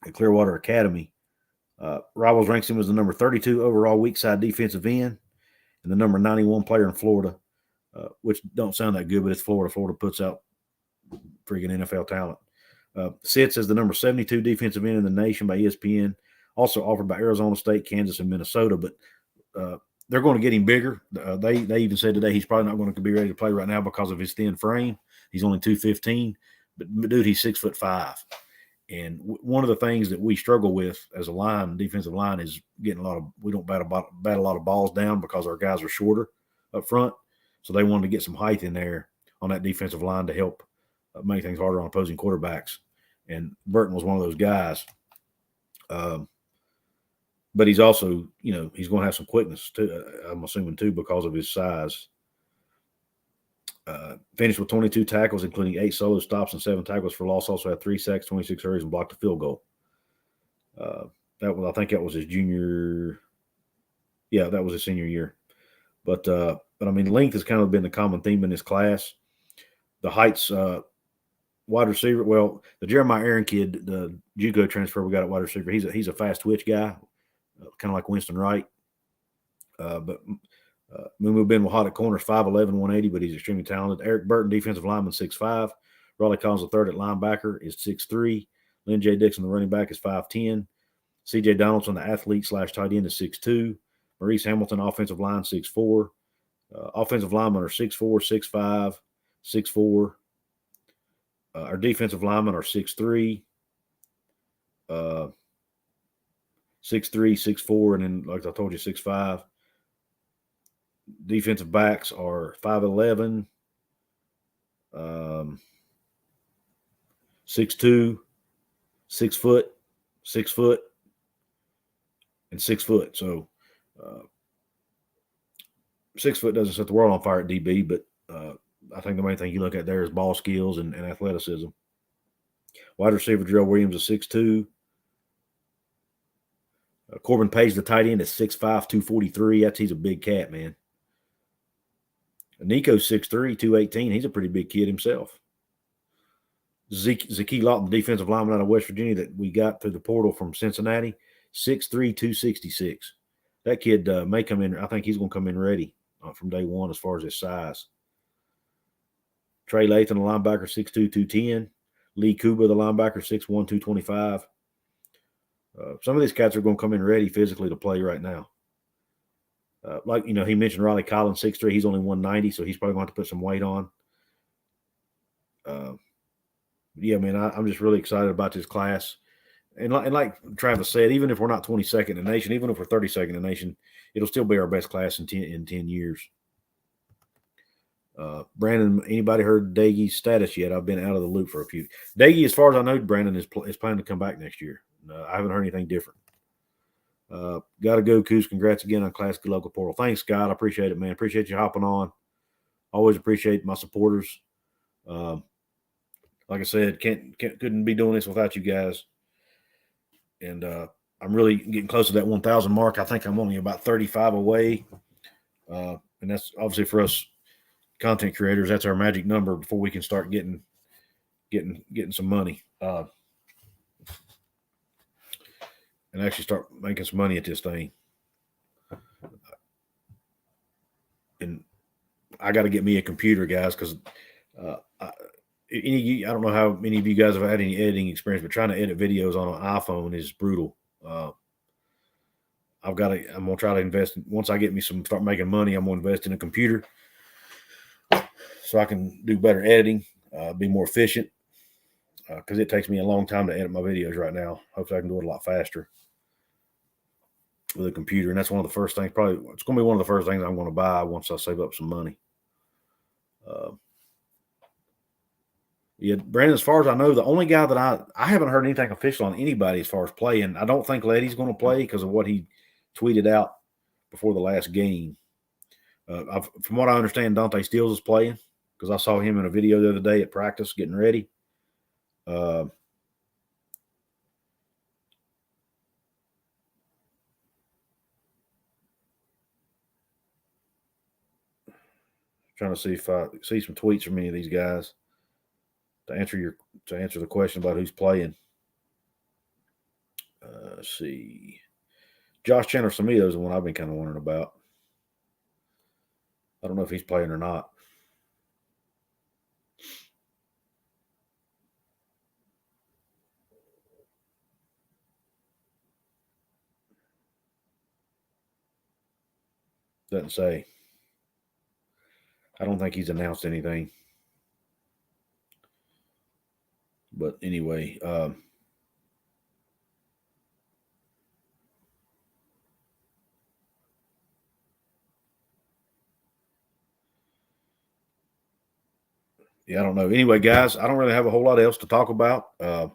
at Clearwater Academy. Rivals ranks him as the number 32 overall weak side defensive end and the number 91 player in Florida, which don't sound that good, but it's Florida. Florida puts out freaking NFL talent. Sits as the number 72 defensive end in the nation by ESPN, also offered by Arizona State, Kansas, and Minnesota. But they're going to get him bigger. They even said today he's probably not going to be ready to play right now because of his thin frame. He's only 215. But dude, he's 6'5". And one of the things that we struggle with as a line, defensive line, is getting we don't bat a lot of balls down because our guys are shorter up front. So they wanted to get some height in there on that defensive line to help make things harder on opposing quarterbacks. And Burton was one of those guys. But he's also, he's going to have some quickness too, I'm assuming too, because of his size. Finished with 22 tackles, including 8 solo stops and 7 tackles for loss. Also had 3 sacks, 26 hurries, and blocked a field goal. I think that was his junior. Yeah, that was his senior year. But I mean, length has kind of been the common theme in this class. The heights, wide receiver. Well, the Jeremiah Aaron kid, the JUCO transfer we got at wide receiver, he's a fast twitch guy, kind of like Winston Wright. But Mumu Ben Wahad at corners, 5'11", 180, but he's extremely talented. Eric Burton, defensive lineman, 6'5". Raleigh Collins, the third at linebacker, is 6'3". Lyn-J Dixon, the running back, is 5'10". C.J. Donaldson, the athlete/tight end, is 6'2". Maurice Hamilton, offensive line, 6'4". Offensive linemen are 6'4", 6'5", 6'4". Our defensive linemen are 6'3", 6'3", 6'4", and then, like I told you, 6'5". Defensive backs are 5'11", 6'2", 6 foot, 6 foot, and 6 foot. So 6 foot doesn't set the world on fire at DB, but I think the main thing you look at there is ball skills and athleticism. Wide receiver Jarrell Williams is 6'2". Corbin Page, the tight end, is 6'5", 243. He's a big cat, man. Nico's 6'3", 218. He's a pretty big kid himself. Zeke Lawton, the defensive lineman out of West Virginia that we got through the portal from Cincinnati, 6'3", 266. That kid may come in. I think he's going to come in ready from day one as far as his size. Trey Lathan, the linebacker, 6'2", 210. Lee Kuba, the linebacker, 6'1", 225. Some of these cats are going to come in ready physically to play right now. He mentioned Riley Collins, 6'3". He's only 190, so he's probably going to have to put some weight on. Yeah, man, I'm just really excited about this class. And like Travis said, even if we're not 22nd in the nation, even if we're 32nd in the nation, it'll still be our best class in 10 years. Brandon, anybody heard Daggy's status yet? I've been out of the loop for a few. Daggy, as far as I know, Brandon is planning to come back next year. I haven't heard anything different. Gotta go, Coos. Congrats again on Class Good Local Portal. Thanks, Scott. I appreciate it, man. Appreciate you hopping on. Always appreciate my supporters. Like I said, couldn't be doing this without you guys. And I'm really getting close to that 1,000 mark. I think I'm only about 35 away. And that's obviously for us content creators. That's our magic number before we can start getting some money. And actually start making some money at this thing. And I got to get me a computer, guys, because I don't know how many of you guys have had any editing experience, but trying to edit videos on an iPhone is brutal. I'm going to try to invest. Once I start making money, I'm going to invest in a computer so I can do better editing, be more efficient, because it takes me a long time to edit my videos right now. Hopefully I can do it a lot faster with a computer. And that's one of the first things, probably it's going to be one of the first things I'm going to buy once I save up some money. Yeah, Brandon, as far as I know, the only guy that I haven't heard anything official on anybody as far as playing. I don't think Letty's going to play because of what he tweeted out before the last game. From what I understand, Dante Steele is playing because I saw him in a video the other day at practice getting ready. Trying to see if I see some tweets from any of these guys to answer the question about who's playing. Let's see. Josh Chandler Samito is the one I've been kind of wondering about. I don't know if he's playing or not. Doesn't say. I don't think he's announced anything. But anyway, yeah, I don't know. Anyway, guys, I don't really have a whole lot else to talk about. I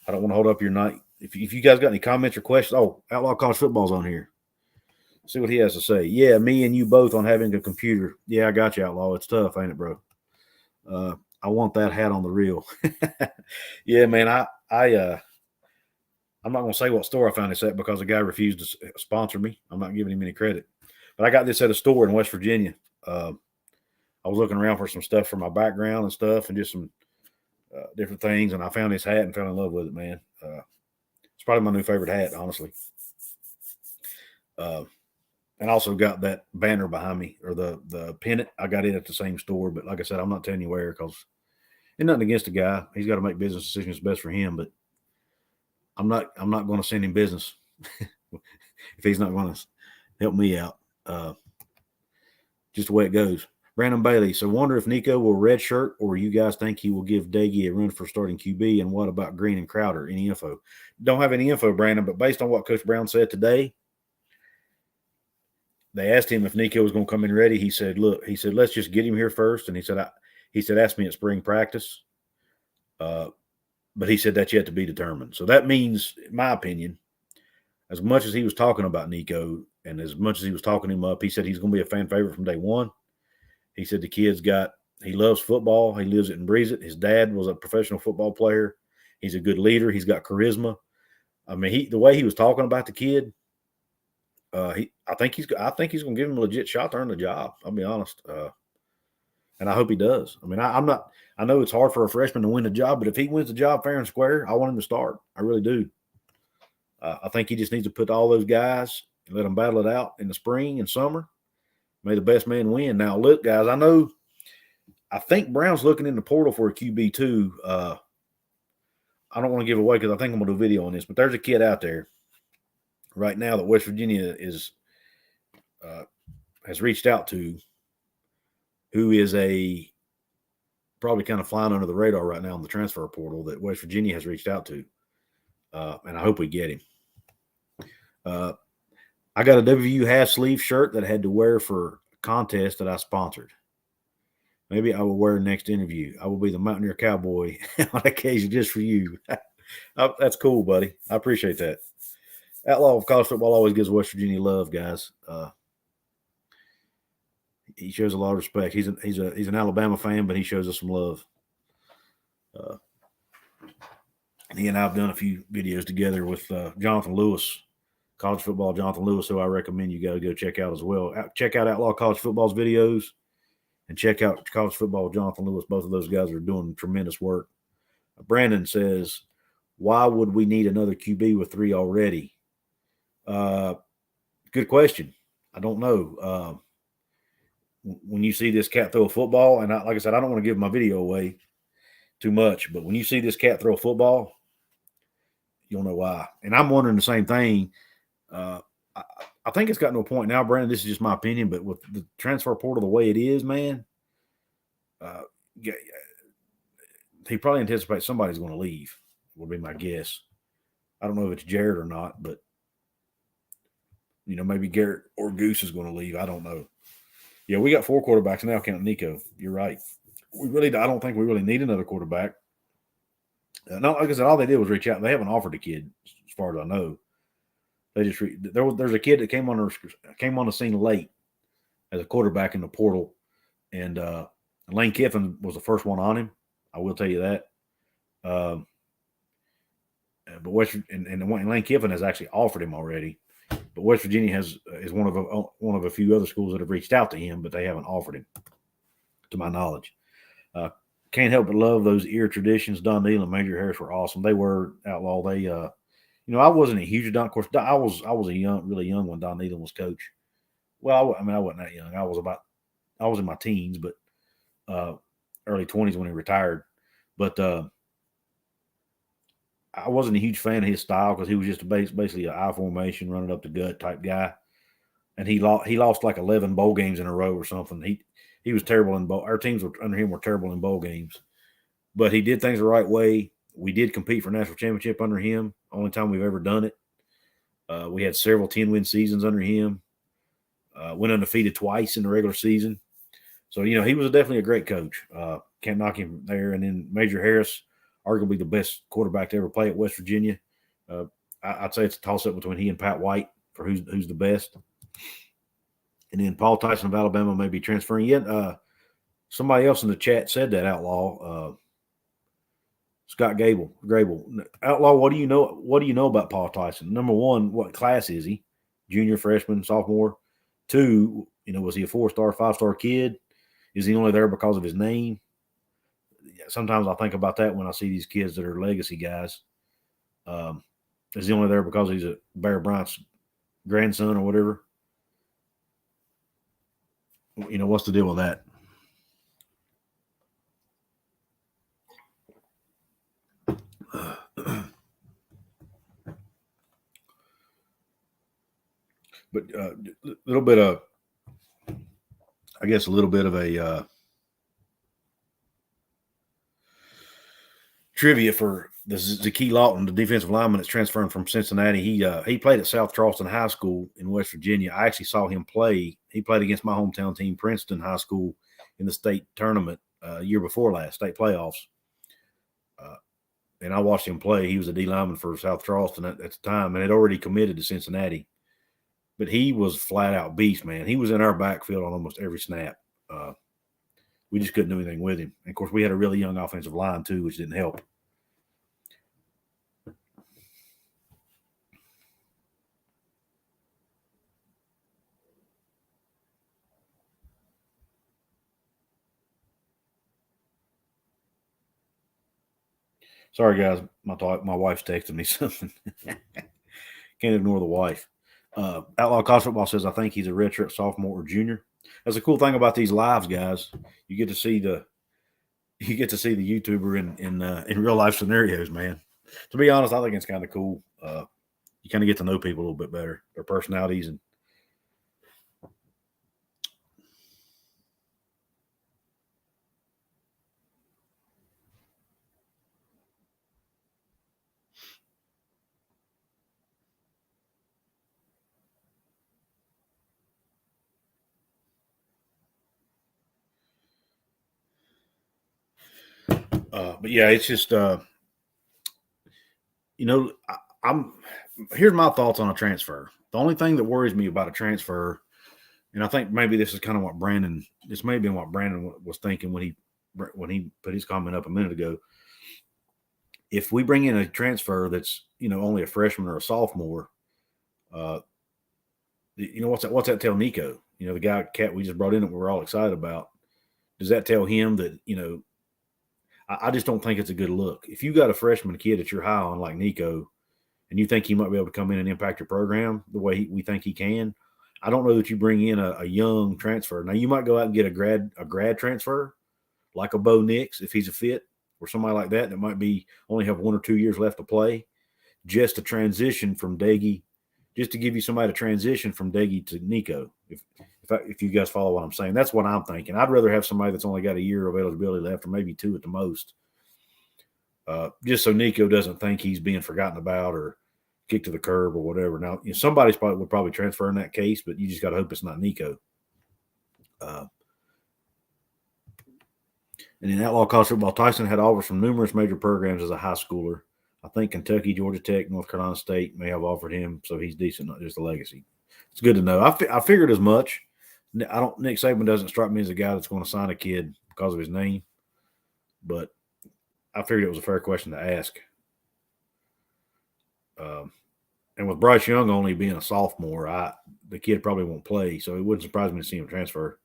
don't want to hold up your night. If you guys got any comments or questions, Outlaw College Football's on here. See what he has to say. Yeah, me and you both on having a computer. Yeah, I got you, Outlaw. It's tough, ain't it, bro? I want that hat on the reel. Yeah, man. I'm not gonna say what store I found this at because the guy refused to sponsor me. I'm not giving him any credit. But I got this at a store in West Virginia. I was looking around for some stuff for my background and stuff, and just some different things, and I found this hat and fell in love with it, man. It's probably my new favorite hat, honestly. And also got that banner behind me, or the pennant. I got it at the same store, but like I said, I'm not telling you where because it's nothing against the guy. He's got to make business decisions best for him, but I'm not going to send him business if he's not going to help me out. Just the way it goes. Brandon Bailey. So wonder if Nicco will redshirt, or you guys think he will give Daggy a run for starting QB? And what about Green and Crowder? Any info? Don't have any info, Brandon, but based on what Coach Brown said today, they asked him if Nicco was going to come in ready. He said, let's just get him here first. And he said, ask me at spring practice. But he said that's yet to be determined. So that means, in my opinion, as much as he was talking about Nicco and as much as he was talking him up, he said he's going to be a fan favorite from day one. He said the kid's he loves football. He lives it and breathes it. His dad was a professional football player. He's a good leader. He's got charisma. I mean, the way he was talking about the kid, I think he's going to give him a legit shot to earn the job. I'll be honest. And I hope he does. I mean, I know it's hard for a freshman to win the job, but if he wins the job fair and square, I want him to start. I really do. I think he just needs to put all those guys and let them battle it out in the spring and summer. May the best man win. Now, look, guys, I think Brown's looking in the portal for a QB too. I don't want to give away because I think I'm going to do a video on this, but there's a kid out there right now that West Virginia has reached out to, who is probably kind of flying under the radar right now in the transfer portal that West Virginia has reached out to. And I hope we get him. I got a WU half sleeve shirt that I had to wear for a contest that I sponsored. Maybe I will wear next interview. I will be the Mountaineer Cowboy on occasion just for you. That's cool, buddy. I appreciate that. Outlaw of College Football always gives West Virginia love, guys. He shows a lot of respect. He's an Alabama fan, but he shows us some love. He and I have done a few videos together with Jonathan Lewis, College Football Jonathan Lewis, who I recommend you go check out as well. Check out Outlaw College Football's videos and check out College Football Jonathan Lewis. Both of those guys are doing tremendous work. Brandon says, why would we need another QB with 3 already? Good question. I don't know. When you see this cat throw a football, and like I said, I don't want to give my video away too much, but when you see this cat throw a football, you'll know why. And I'm wondering the same thing. I think it's gotten to a point now, Brandon, this is just my opinion, but with the transfer portal the way it is, man, he probably anticipates somebody's going to leave, would be my guess. I don't know if it's Jared or not, but, maybe Garrett or Goose is going to leave. I don't know. Yeah, we got 4 quarterbacks now, counting Nicco. You're right. I don't think we really need another quarterback. No, like I said, all they did was reach out. They haven't offered a kid, as far as I know. They just there's a kid that came on the scene late as a quarterback in the portal, and Lane Kiffin was the first one on him. I will tell you that. But Lane Kiffin has actually offered him already. But West Virginia is one of a few other schools that have reached out to him, but they haven't offered him, to my knowledge. Can't help but love those ear traditions. Don Neal and Major Harris were awesome. They were, Outlaw. They, I wasn't a huge Don. Of course, I was really young when Don Neal was coach. Well, I wasn't that young. I was in my teens, but early 20s when he retired. But I wasn't a huge fan of his style because he was just basically an I formation, running up the gut type guy. And he lost like 11 bowl games in a row or something. He was terrible in bowl. Our teams under him were terrible in bowl games. But he did things the right way. We did compete for national championship under him. Only time we've ever done it. We had several 10-win seasons under him. Went undefeated twice in the regular season. So, he was definitely a great coach. Can't knock him there. And then Major Harris, arguably the best quarterback to ever play at West Virginia. I'd say it's a toss-up between he and Pat White for who's the best. And then Paul Tyson of Alabama may be transferring. Yet somebody else in the chat said that, Outlaw. Scott Grable. Outlaw, what do you know? What do you know about Paul Tyson? Number one, what class is he? Junior, freshman, sophomore? 2, was he a 4-star, 5-star kid? Is he only there because of his name? Sometimes I think about that when I see these kids that are legacy guys. Is he only there because he's a Bear Bryant's grandson or whatever? What's the deal with that? But a little bit of a trivia for the Zakee Lawton, the defensive lineman that's transferring from Cincinnati. He played at South Charleston High School in West Virginia. I actually saw him play. He played against my hometown team, Princeton High School, in the state tournament year before last, state playoffs. And I watched him play. He was a D lineman for South Charleston at the time and had already committed to Cincinnati. But he was flat out beast, man. He was in our backfield on almost every snap. We just couldn't do anything with him. And of course, we had a really young offensive line too, which didn't help. Sorry, guys. My wife's texting me something. Can't ignore the wife. Outlaw College Football says, I think he's a redshirt sophomore or junior. That's a cool thing about these lives, guys. You get to see the YouTuber in real life scenarios, man. To be honest, I think it's kind of cool. You kind of get to know people a little bit better, their personalities, and but yeah, it's just here's my thoughts on a transfer. The only thing that worries me about a transfer, and I think maybe this is kind of what Brandon was thinking when he put his comment up a minute ago. If we bring in a transfer that's only a freshman or a sophomore, what's that tell Nico? The guy cat we just brought in that we're all excited about. Does that tell him that I just don't think it's a good look. If you got a freshman kid that you're high on like Nico, and you think he might be able to come in and impact your program the way we think he can, I don't know that you bring in a young transfer. Now, you might go out and get a grad transfer like a Bo Nix if he's a fit, or somebody like that might be only have 1 or 2 years left to play, just to transition from Daggy, just to give you somebody to transition from Daggy to Nico. If you guys follow what I'm saying, that's what I'm thinking. I'd rather have somebody that's only got a year of eligibility left, or maybe 2 at the most, just so Nico doesn't think he's being forgotten about or kicked to the curb or whatever. Now, somebody would probably transfer in that case, but you just got to hope it's not Nico. And in Outlaw College Football, Tyson had offers from numerous major programs as a high schooler. I think Kentucky, Georgia Tech, North Carolina State may have offered him, so he's decent, not just a legacy. It's good to know. I figured as much. Nick Saban doesn't strike me as a guy that's going to sign a kid because of his name, but I figured it was a fair question to ask. And with Bryce Young only being a sophomore, the kid probably won't play, so it wouldn't surprise me to see him transfer.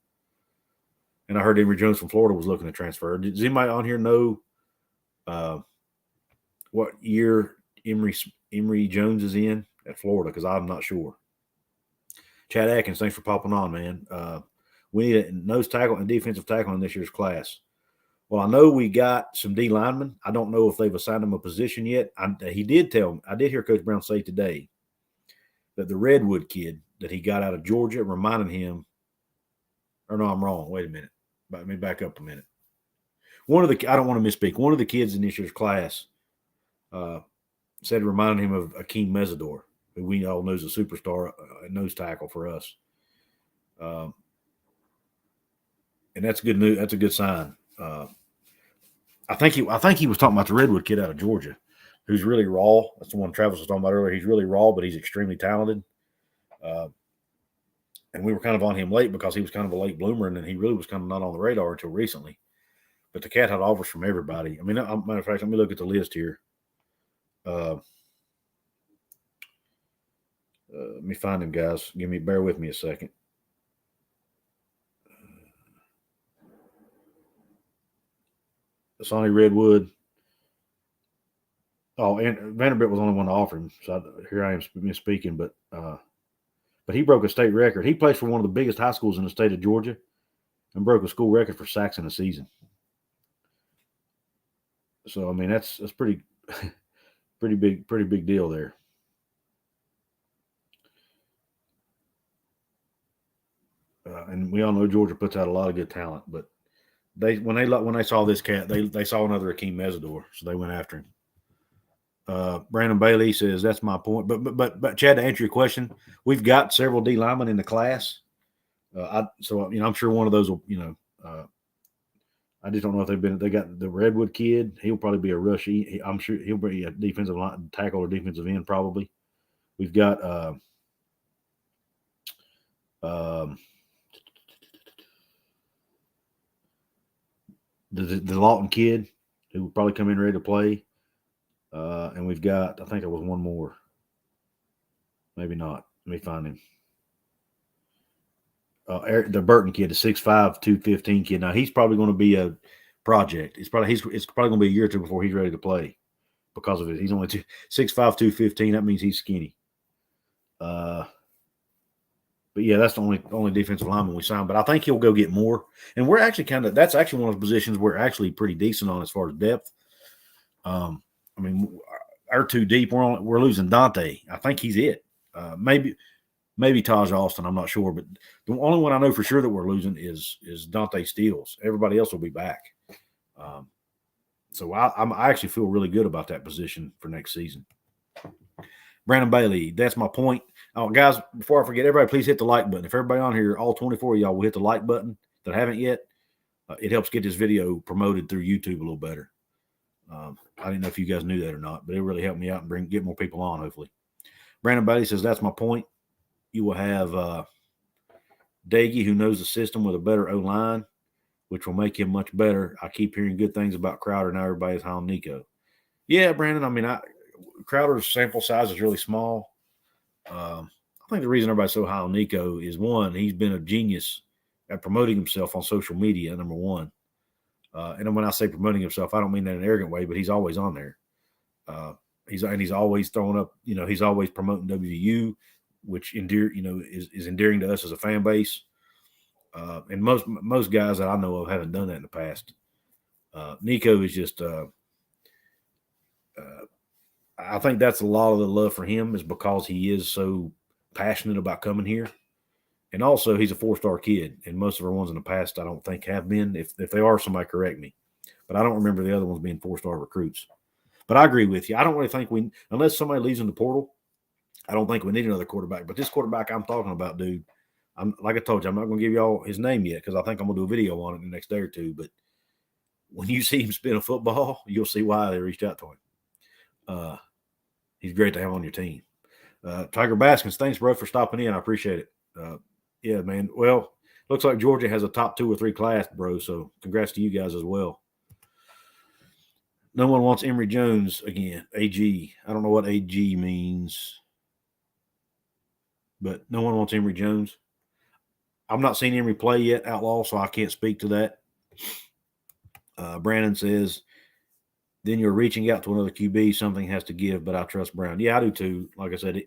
And I heard Emory Jones from Florida was looking to transfer. Does anybody on here know what year Emory Jones is in at Florida? Because I'm not sure. Chad Atkins, thanks for popping on, man. We need a nose tackle and defensive tackle in this year's class. Well, I know we got some D linemen. I don't know if they've assigned him a position yet. I did hear Coach Brown say today that the Redwood kid that he got out of Georgia reminded him, or no, I'm wrong. Wait a minute. Let me back up a minute. I don't want to misspeak. One of the kids in this year's class said it reminded him of Akeem Mesidor, who we all know is a superstar nose tackle for us. And that's good news. That's a good sign. I think he was talking about the Redwood kid out of Georgia, who's really raw. That's the one Travis was talking about earlier. He's really raw, but he's extremely talented. And we were kind of on him late because he was kind of a late bloomer, and then he really was kind of not on the radar until recently. But the cat had offers from everybody. I mean, matter of fact, let me look at the list here. Let me find him, guys. Bear with me a second. Sonny Redwood. Oh, and Vanderbilt was the only one to offer him. So here I am misspeaking, but he broke a state record. He plays for one of the biggest high schools in the state of Georgia and broke a school record for sacks in a season. So I mean that's pretty big deal there. And we all know Georgia puts out a lot of good talent, but when they saw this cat, they saw another Akeem Mesidor, so they went after him. Brandon Bailey says that's my point, but Chad, to answer your question, we've got several D linemen in the class. I'm sure one of those will, I just don't know if they got the Redwood kid. He'll probably be a rush. I'm sure he'll be a defensive line tackle or defensive end probably. We've got the Lawton kid who will probably come in ready to play. And we've got, I think there was one more. Maybe not. Let me find him. The Burton kid, the 6'5", 215 kid. Now he's probably going to be a project. It's probably going to be a year or two before he's ready to play because of it. He's only 6'5", 215. That means he's skinny. But yeah, that's the only defensive lineman we signed. But I think he'll go get more. And we're actually that's actually one of the positions we're actually pretty decent on as far as depth. I mean, our two deep, we're losing Dante. I think he's it. Maybe Taj Austin. I'm not sure, but the only one I know for sure that we're losing is Dante Steele. Everybody else will be back. So I actually feel really good about that position for next season. Brandon Bailey, that's my point. Oh, guys, before I forget, everybody please hit the like button. If everybody on here, all 24 of y'all will hit the like button that haven't yet, it helps get this video promoted through YouTube a little better. I didn't know if you guys knew that or not, but it really helped me out and get more people on, hopefully. Brandon Bailey says, that's my point. You will have Daggy, who knows the system with a better O-line, which will make him much better. I keep hearing good things about Crowder. Now everybody's high on Nicco. Yeah, Brandon, I mean, Crowder's sample size is really small. I think the reason everybody's so high on Nicco is, one, he's been a genius at promoting himself on social media, number one. And when I say promoting himself, I don't mean that in an arrogant way, but he's always on there. He's always throwing up, he's always promoting WVU, which is endearing to us as a fan base. And most guys that I know of haven't done that in the past. Nicco is just, I think that's a lot of the love for him is because he is so passionate about coming here. And also, he's a 4-star kid, and most of our ones in the past I don't think have been. If they are, somebody correct me. But I don't remember the other ones being 4-star recruits. But I agree with you. I don't really think unless somebody leaves in the portal, I don't think we need another quarterback. But this quarterback I'm talking about, dude, like I told you, I'm not going to give y'all his name yet because I think I'm going to do a video on it in the next day or two. But when you see him spin a football, you'll see why they reached out to him. He's great to have on your team. Tiger Baskins, thanks, bro, for stopping in. I appreciate it. Yeah, man. Well, looks like Georgia has a top 2 or 3 class, bro. So congrats to you guys as well. No one wants Emory Jones again. AG. I don't know what AG means, but no one wants Emory Jones. I've not seen Emory play yet, Outlaw, so I can't speak to that. Brandon says, then you're reaching out to another QB. Something has to give, but I trust Brown. Yeah, I do too. Like I said,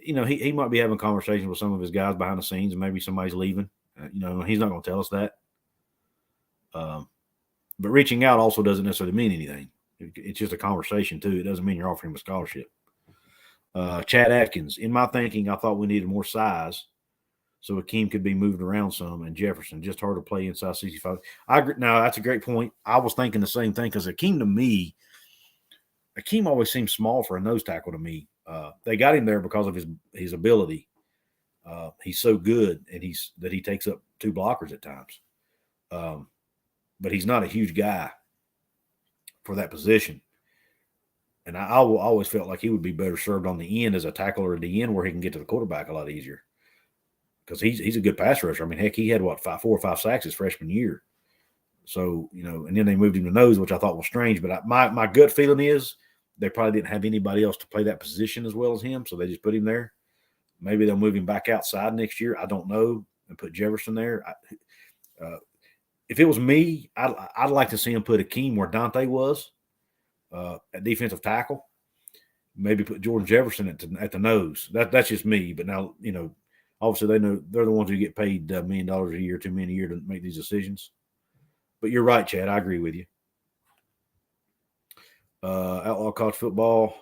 he might be having conversations with some of his guys behind the scenes, and maybe somebody's leaving. He's not going to tell us that. But reaching out also doesn't necessarily mean anything. It's just a conversation too. It doesn't mean you're offering him a scholarship. Chad Atkins, in my thinking, I thought we needed more size so Akeem could be moved around some, and Jefferson just hard to play inside 65. I agree. Now that's a great point. I was thinking the same thing because Akeem to me, Akeem always seems small for a nose tackle to me. They got him there because of his ability. He's so good, and he takes up 2 blockers at times. But he's not a huge guy for that position. And I always felt like he would be better served on the end as a tackle or at the end where he can get to the quarterback a lot easier. Because he's a good pass rusher. I mean, heck, he had 4 or 5 sacks his freshman year. So, and then they moved him to nose, which I thought was strange. But my gut feeling is they probably didn't have anybody else to play that position as well as him, so they just put him there. Maybe they'll move him back outside next year. I don't know, and put Jefferson there. If it was me, I'd like to see him put Akeem where Dante was at defensive tackle. Maybe put Jordan Jefferson at the nose. That's just me. But now, obviously they know they're the ones who get paid $1 million a year, $2 million a year to make these decisions. But you're right, Chad. I agree with you. Outlaw college football.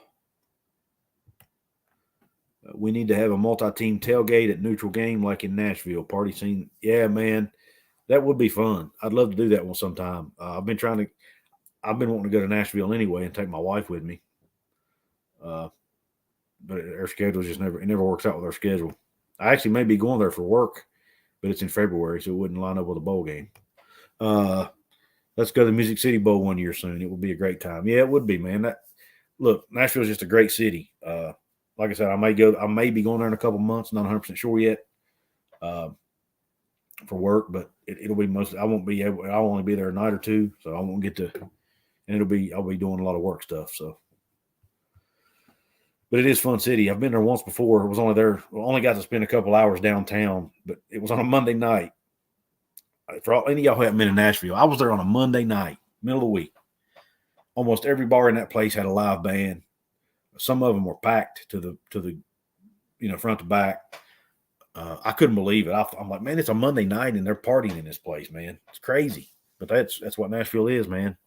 We need to have a multi-team tailgate at neutral game like in Nashville. Party scene. Yeah, man. That would be fun. I'd love to do that one sometime. I've been wanting to go to Nashville anyway and take my wife with me. But our schedule just never works out with our schedule. I actually may be going there for work, but it's in February, so it wouldn't line up with a bowl game. Let's go to the Music City Bowl one year soon. It would be a great time. Yeah, it would be, man. Look, Nashville's just a great city. Like I said, I may be going there in a couple months. Not 100% sure yet for work, but it'll be mostly. I'll only be there a night or two, so I won't get to. And I'll be doing a lot of work stuff. So, but it is a fun city. I've been there once before. Only got to spend a couple hours downtown, but it was on a Monday night. For any of y'all who haven't been in Nashville, I was there on a Monday night, middle of the week. Almost every bar in that place had a live band. Some of them were packed to the front to back. I couldn't believe it. I'm like, man, it's a Monday night and they're partying in this place, man. It's crazy, but that's what Nashville is, man.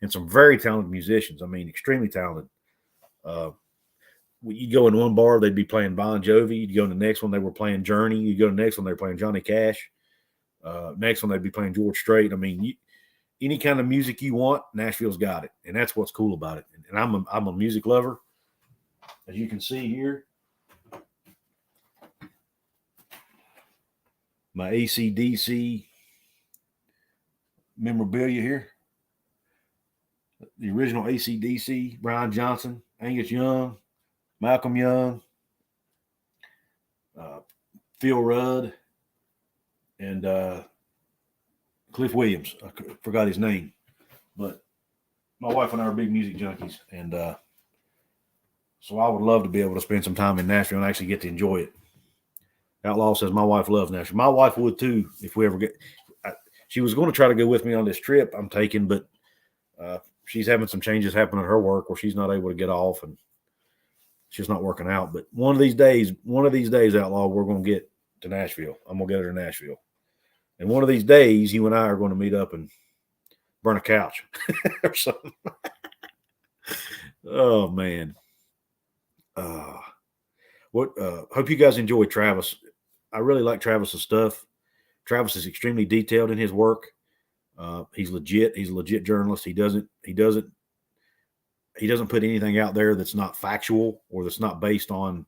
And some very talented musicians. I mean, extremely talented. You go in one bar, they'd be playing Bon Jovi. You go in the next one, they were playing Journey. You go to the next one, they're playing Johnny Cash. Next one, they'd be playing George Strait. I mean, any kind of music you want, Nashville's got it, and that's what's cool about it. And I'm a music lover, as you can see here. My AC/DC memorabilia here. The original AC/DC, Brian Johnson, Angus Young, Malcolm Young, Phil Rudd, and Cliff Williams. I forgot his name, but my wife and I are big music junkies, and so I would love to be able to spend some time in Nashville and actually get to enjoy it. Outlaw says my wife loves Nashville. My wife would too if we ever get. She was going to try to go with me on this trip I'm taking, but she's having some changes happen at her work where she's not able to get off, and she's not working out. But one of these days, Outlaw, we're going to get to Nashville. I'm going to get her to Nashville. And one of these days, you and I are going to meet up and burn a couch or something. Oh, man. Hope you guys enjoy Travis. I really like Travis's stuff. Travis is extremely detailed in his work. He's legit. He's a legit journalist. He doesn't put anything out there that's not factual or that's not based on,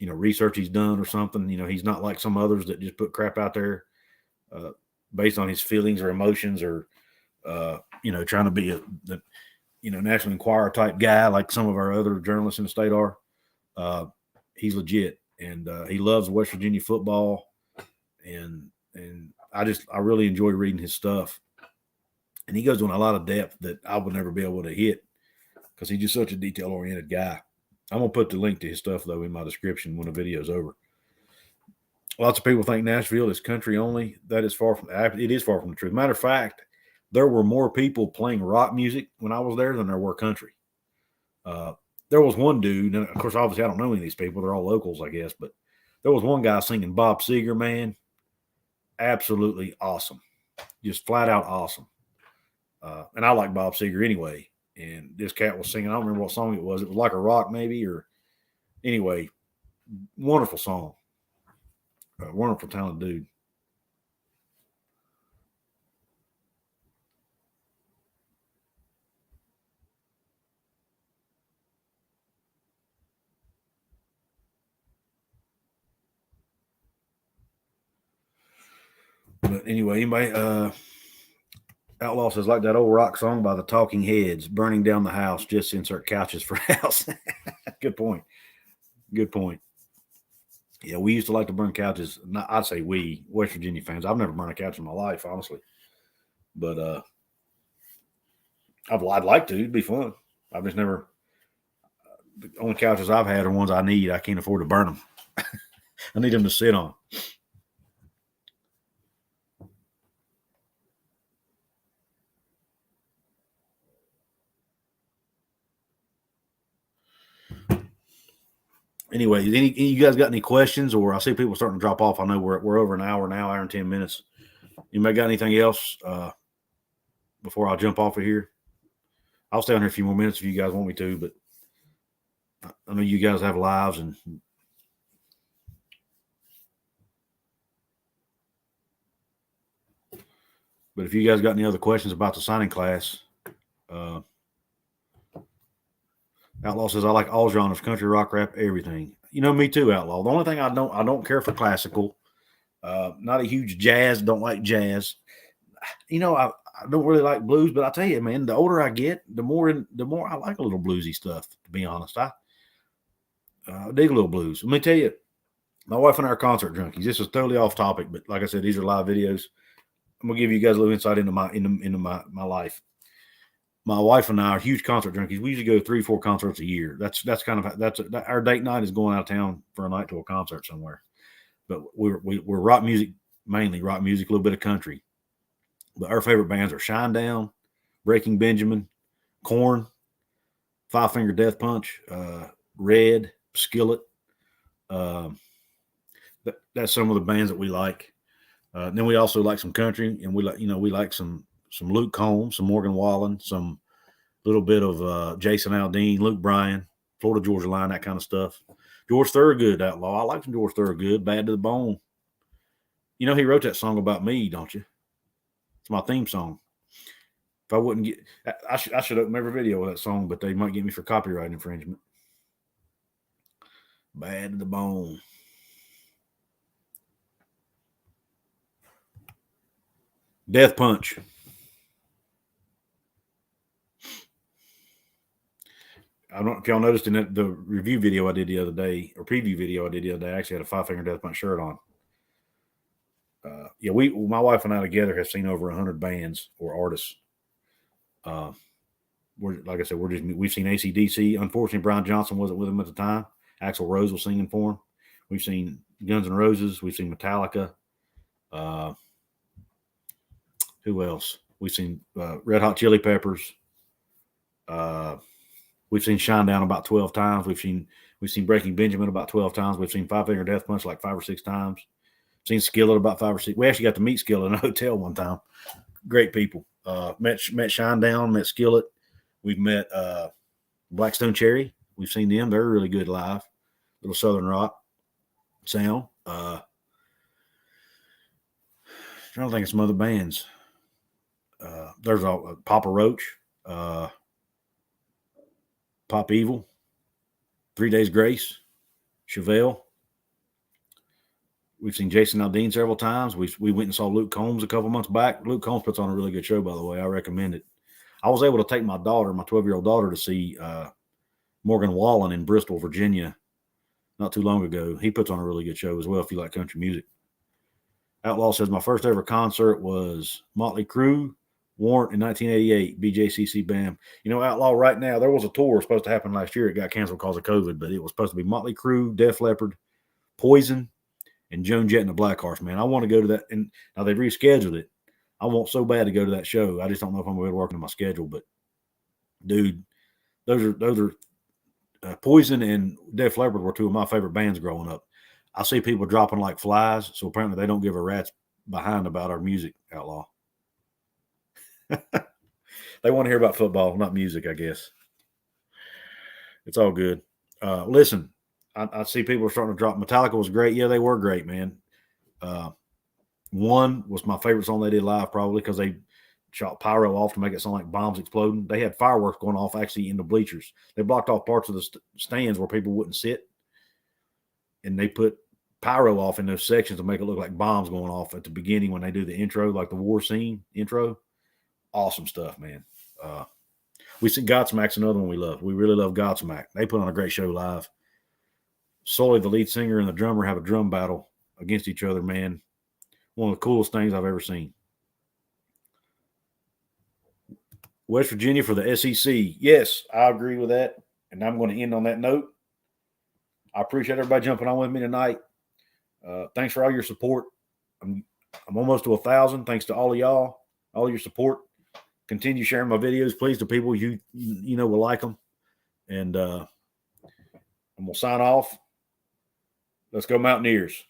research he's done or something. He's not like some others that just put crap out there based on his feelings or emotions or, trying to be a National Enquirer type guy like some of our other journalists in the state are. He's legit, and he loves West Virginia football, and I really enjoy reading his stuff. And he goes on a lot of depth that I would never be able to hit because he's just such a detail-oriented guy. I'm going to put the link to his stuff, though, in my description when the video's over. Lots of people think Nashville is country only. It is far from the truth. Matter of fact, there were more people playing rock music when I was there than there were country. There was one dude, and of course, obviously, I don't know any of these people. They're all locals, I guess. But there was one guy singing Bob Seger, man. Absolutely awesome. Just flat out awesome. And I like Bob Seger anyway. And this cat was singing. I don't remember what song it was. It was like a rock maybe, or anyway, wonderful song. Wonderful, talented dude. But anyway, Outlaw says, like that old rock song by the Talking Heads, burning down the house, just insert couches for house. Good point. Good point. Yeah, we used to like to burn couches. I'd say we, West Virginia fans. I've never burned a couch in my life, honestly. But I'd like to. It'd be fun. I've just never. The only couches I've had are ones I need. I can't afford to burn them. I need them to sit on. Anyway, you guys got any questions? Or I see people starting to drop off. I know we're over an hour now, hour and 10 minutes. Anybody got anything else before I jump off of here? I'll stay on here a few more minutes if you guys want me to, but I know you guys have lives and. But if you guys got any other questions about the signing class, Outlaw says, I like all genres, country, rock, rap, everything. You know, me too, Outlaw. The only thing I don't care for classical. Not a huge jazz, don't like jazz. You know, I don't really like blues, but I tell you, man, the older I get, the more I like a little bluesy stuff, to be honest. I dig a little blues. Let me tell you, my wife and I are concert junkies. This is totally off topic, but like I said, these are live videos. I'm gonna give you guys a little insight into my life. My wife and I are huge concert junkies. We usually go 3-4 concerts a year. That's our date night is going out of town for a night to a concert somewhere. But we're rock music, mainly rock music, a little bit of country. But our favorite bands are Shinedown, Breaking Benjamin, Korn, Five Finger Death Punch, Red, Skillet. That's some of the bands that we like. Then we also like some country, and we like some Luke Combs, some Morgan Wallen, some little bit of Jason Aldean, Luke Bryan, Florida Georgia Line, that kind of stuff. George Thorogood, Outlaw. I like some George Thorogood, Bad to the Bone. You know, he wrote that song about me, don't you? It's my theme song. If I wouldn't get, I should open every video of that song, but they might get me for copyright infringement. Bad to the Bone. Death Punch. I don't know if y'all noticed in the review video I did the other day, or preview video I did the other day, I actually had a Five Finger Death Punch shirt on. My wife and I together have seen over 100 bands or artists. Like I said, we've seen AC/DC. Unfortunately, Brian Johnson wasn't with them at the time. Axl Rose was singing for him. We've seen Guns N' Roses. We've seen Metallica. Who else? We've seen Red Hot Chili Peppers. We've seen Shinedown about 12 times. We've seen Breaking Benjamin about 12 times. We've seen Five Finger Death Punch like 5 or 6 times. Seen Skillet about 5 or 6. We actually got to meet Skillet in a hotel one time. Great people. Met Shinedown, met Skillet. We've met Blackstone Cherry. We've seen them. They're really good live. Little Southern rock sound. Trying to think of some other bands. There's Papa Roach, Pop Evil, 3 Days Grace, Chevelle. We've seen Jason Aldean several times. We went and saw Luke Combs a couple months back. Luke Combs puts on a really good show, by the way. I recommend it. I was able to take my 12-year-old daughter, to see Morgan Wallen in Bristol, Virginia, not too long ago. He puts on a really good show as well if you like country music. Outlaw says, my first ever concert was Motley Crue, Warrant in 1988, BJCC Bam. You know, Outlaw, right now, there was a tour supposed to happen last year. It got canceled because of COVID, but it was supposed to be Motley Crue, Def Leppard, Poison, and Joan Jett and the Blackhearts, man. I want to go to that. And now they've rescheduled it. I want so bad to go to that show. I just don't know if I'm going to be working on my schedule. But, dude, those are Poison and Def Leppard were 2 of my favorite bands growing up. I see people dropping like flies, so apparently they don't give a rat's behind about our music, Outlaw. They want to hear about football, not music, I guess. It's all good. Listen, I see people are starting to drop. Metallica was great. Yeah, they were great, man. One was my favorite song they did live, probably because they shot pyro off to make it sound like bombs exploding. They had fireworks going off actually in the bleachers. They blocked off parts of the stands where people wouldn't sit, and they put pyro off in those sections to make it look like bombs going off at the beginning when they do the intro, like the war scene intro. Awesome stuff, man. We see Godsmack's another one we love. We really love Godsmack. They put on a great show live. Sully, the lead singer, and the drummer have a drum battle against each other, man. One of the coolest things I've ever seen. West Virginia for the SEC. Yes, I agree with that. And I'm going to end on that note. I appreciate everybody jumping on with me tonight. Thanks for all your support. I'm almost to 1,000. Thanks to all of y'all, all your support. Continue sharing my videos, please, to people you know will like them. And I'm going to sign off. Let's go Mountaineers.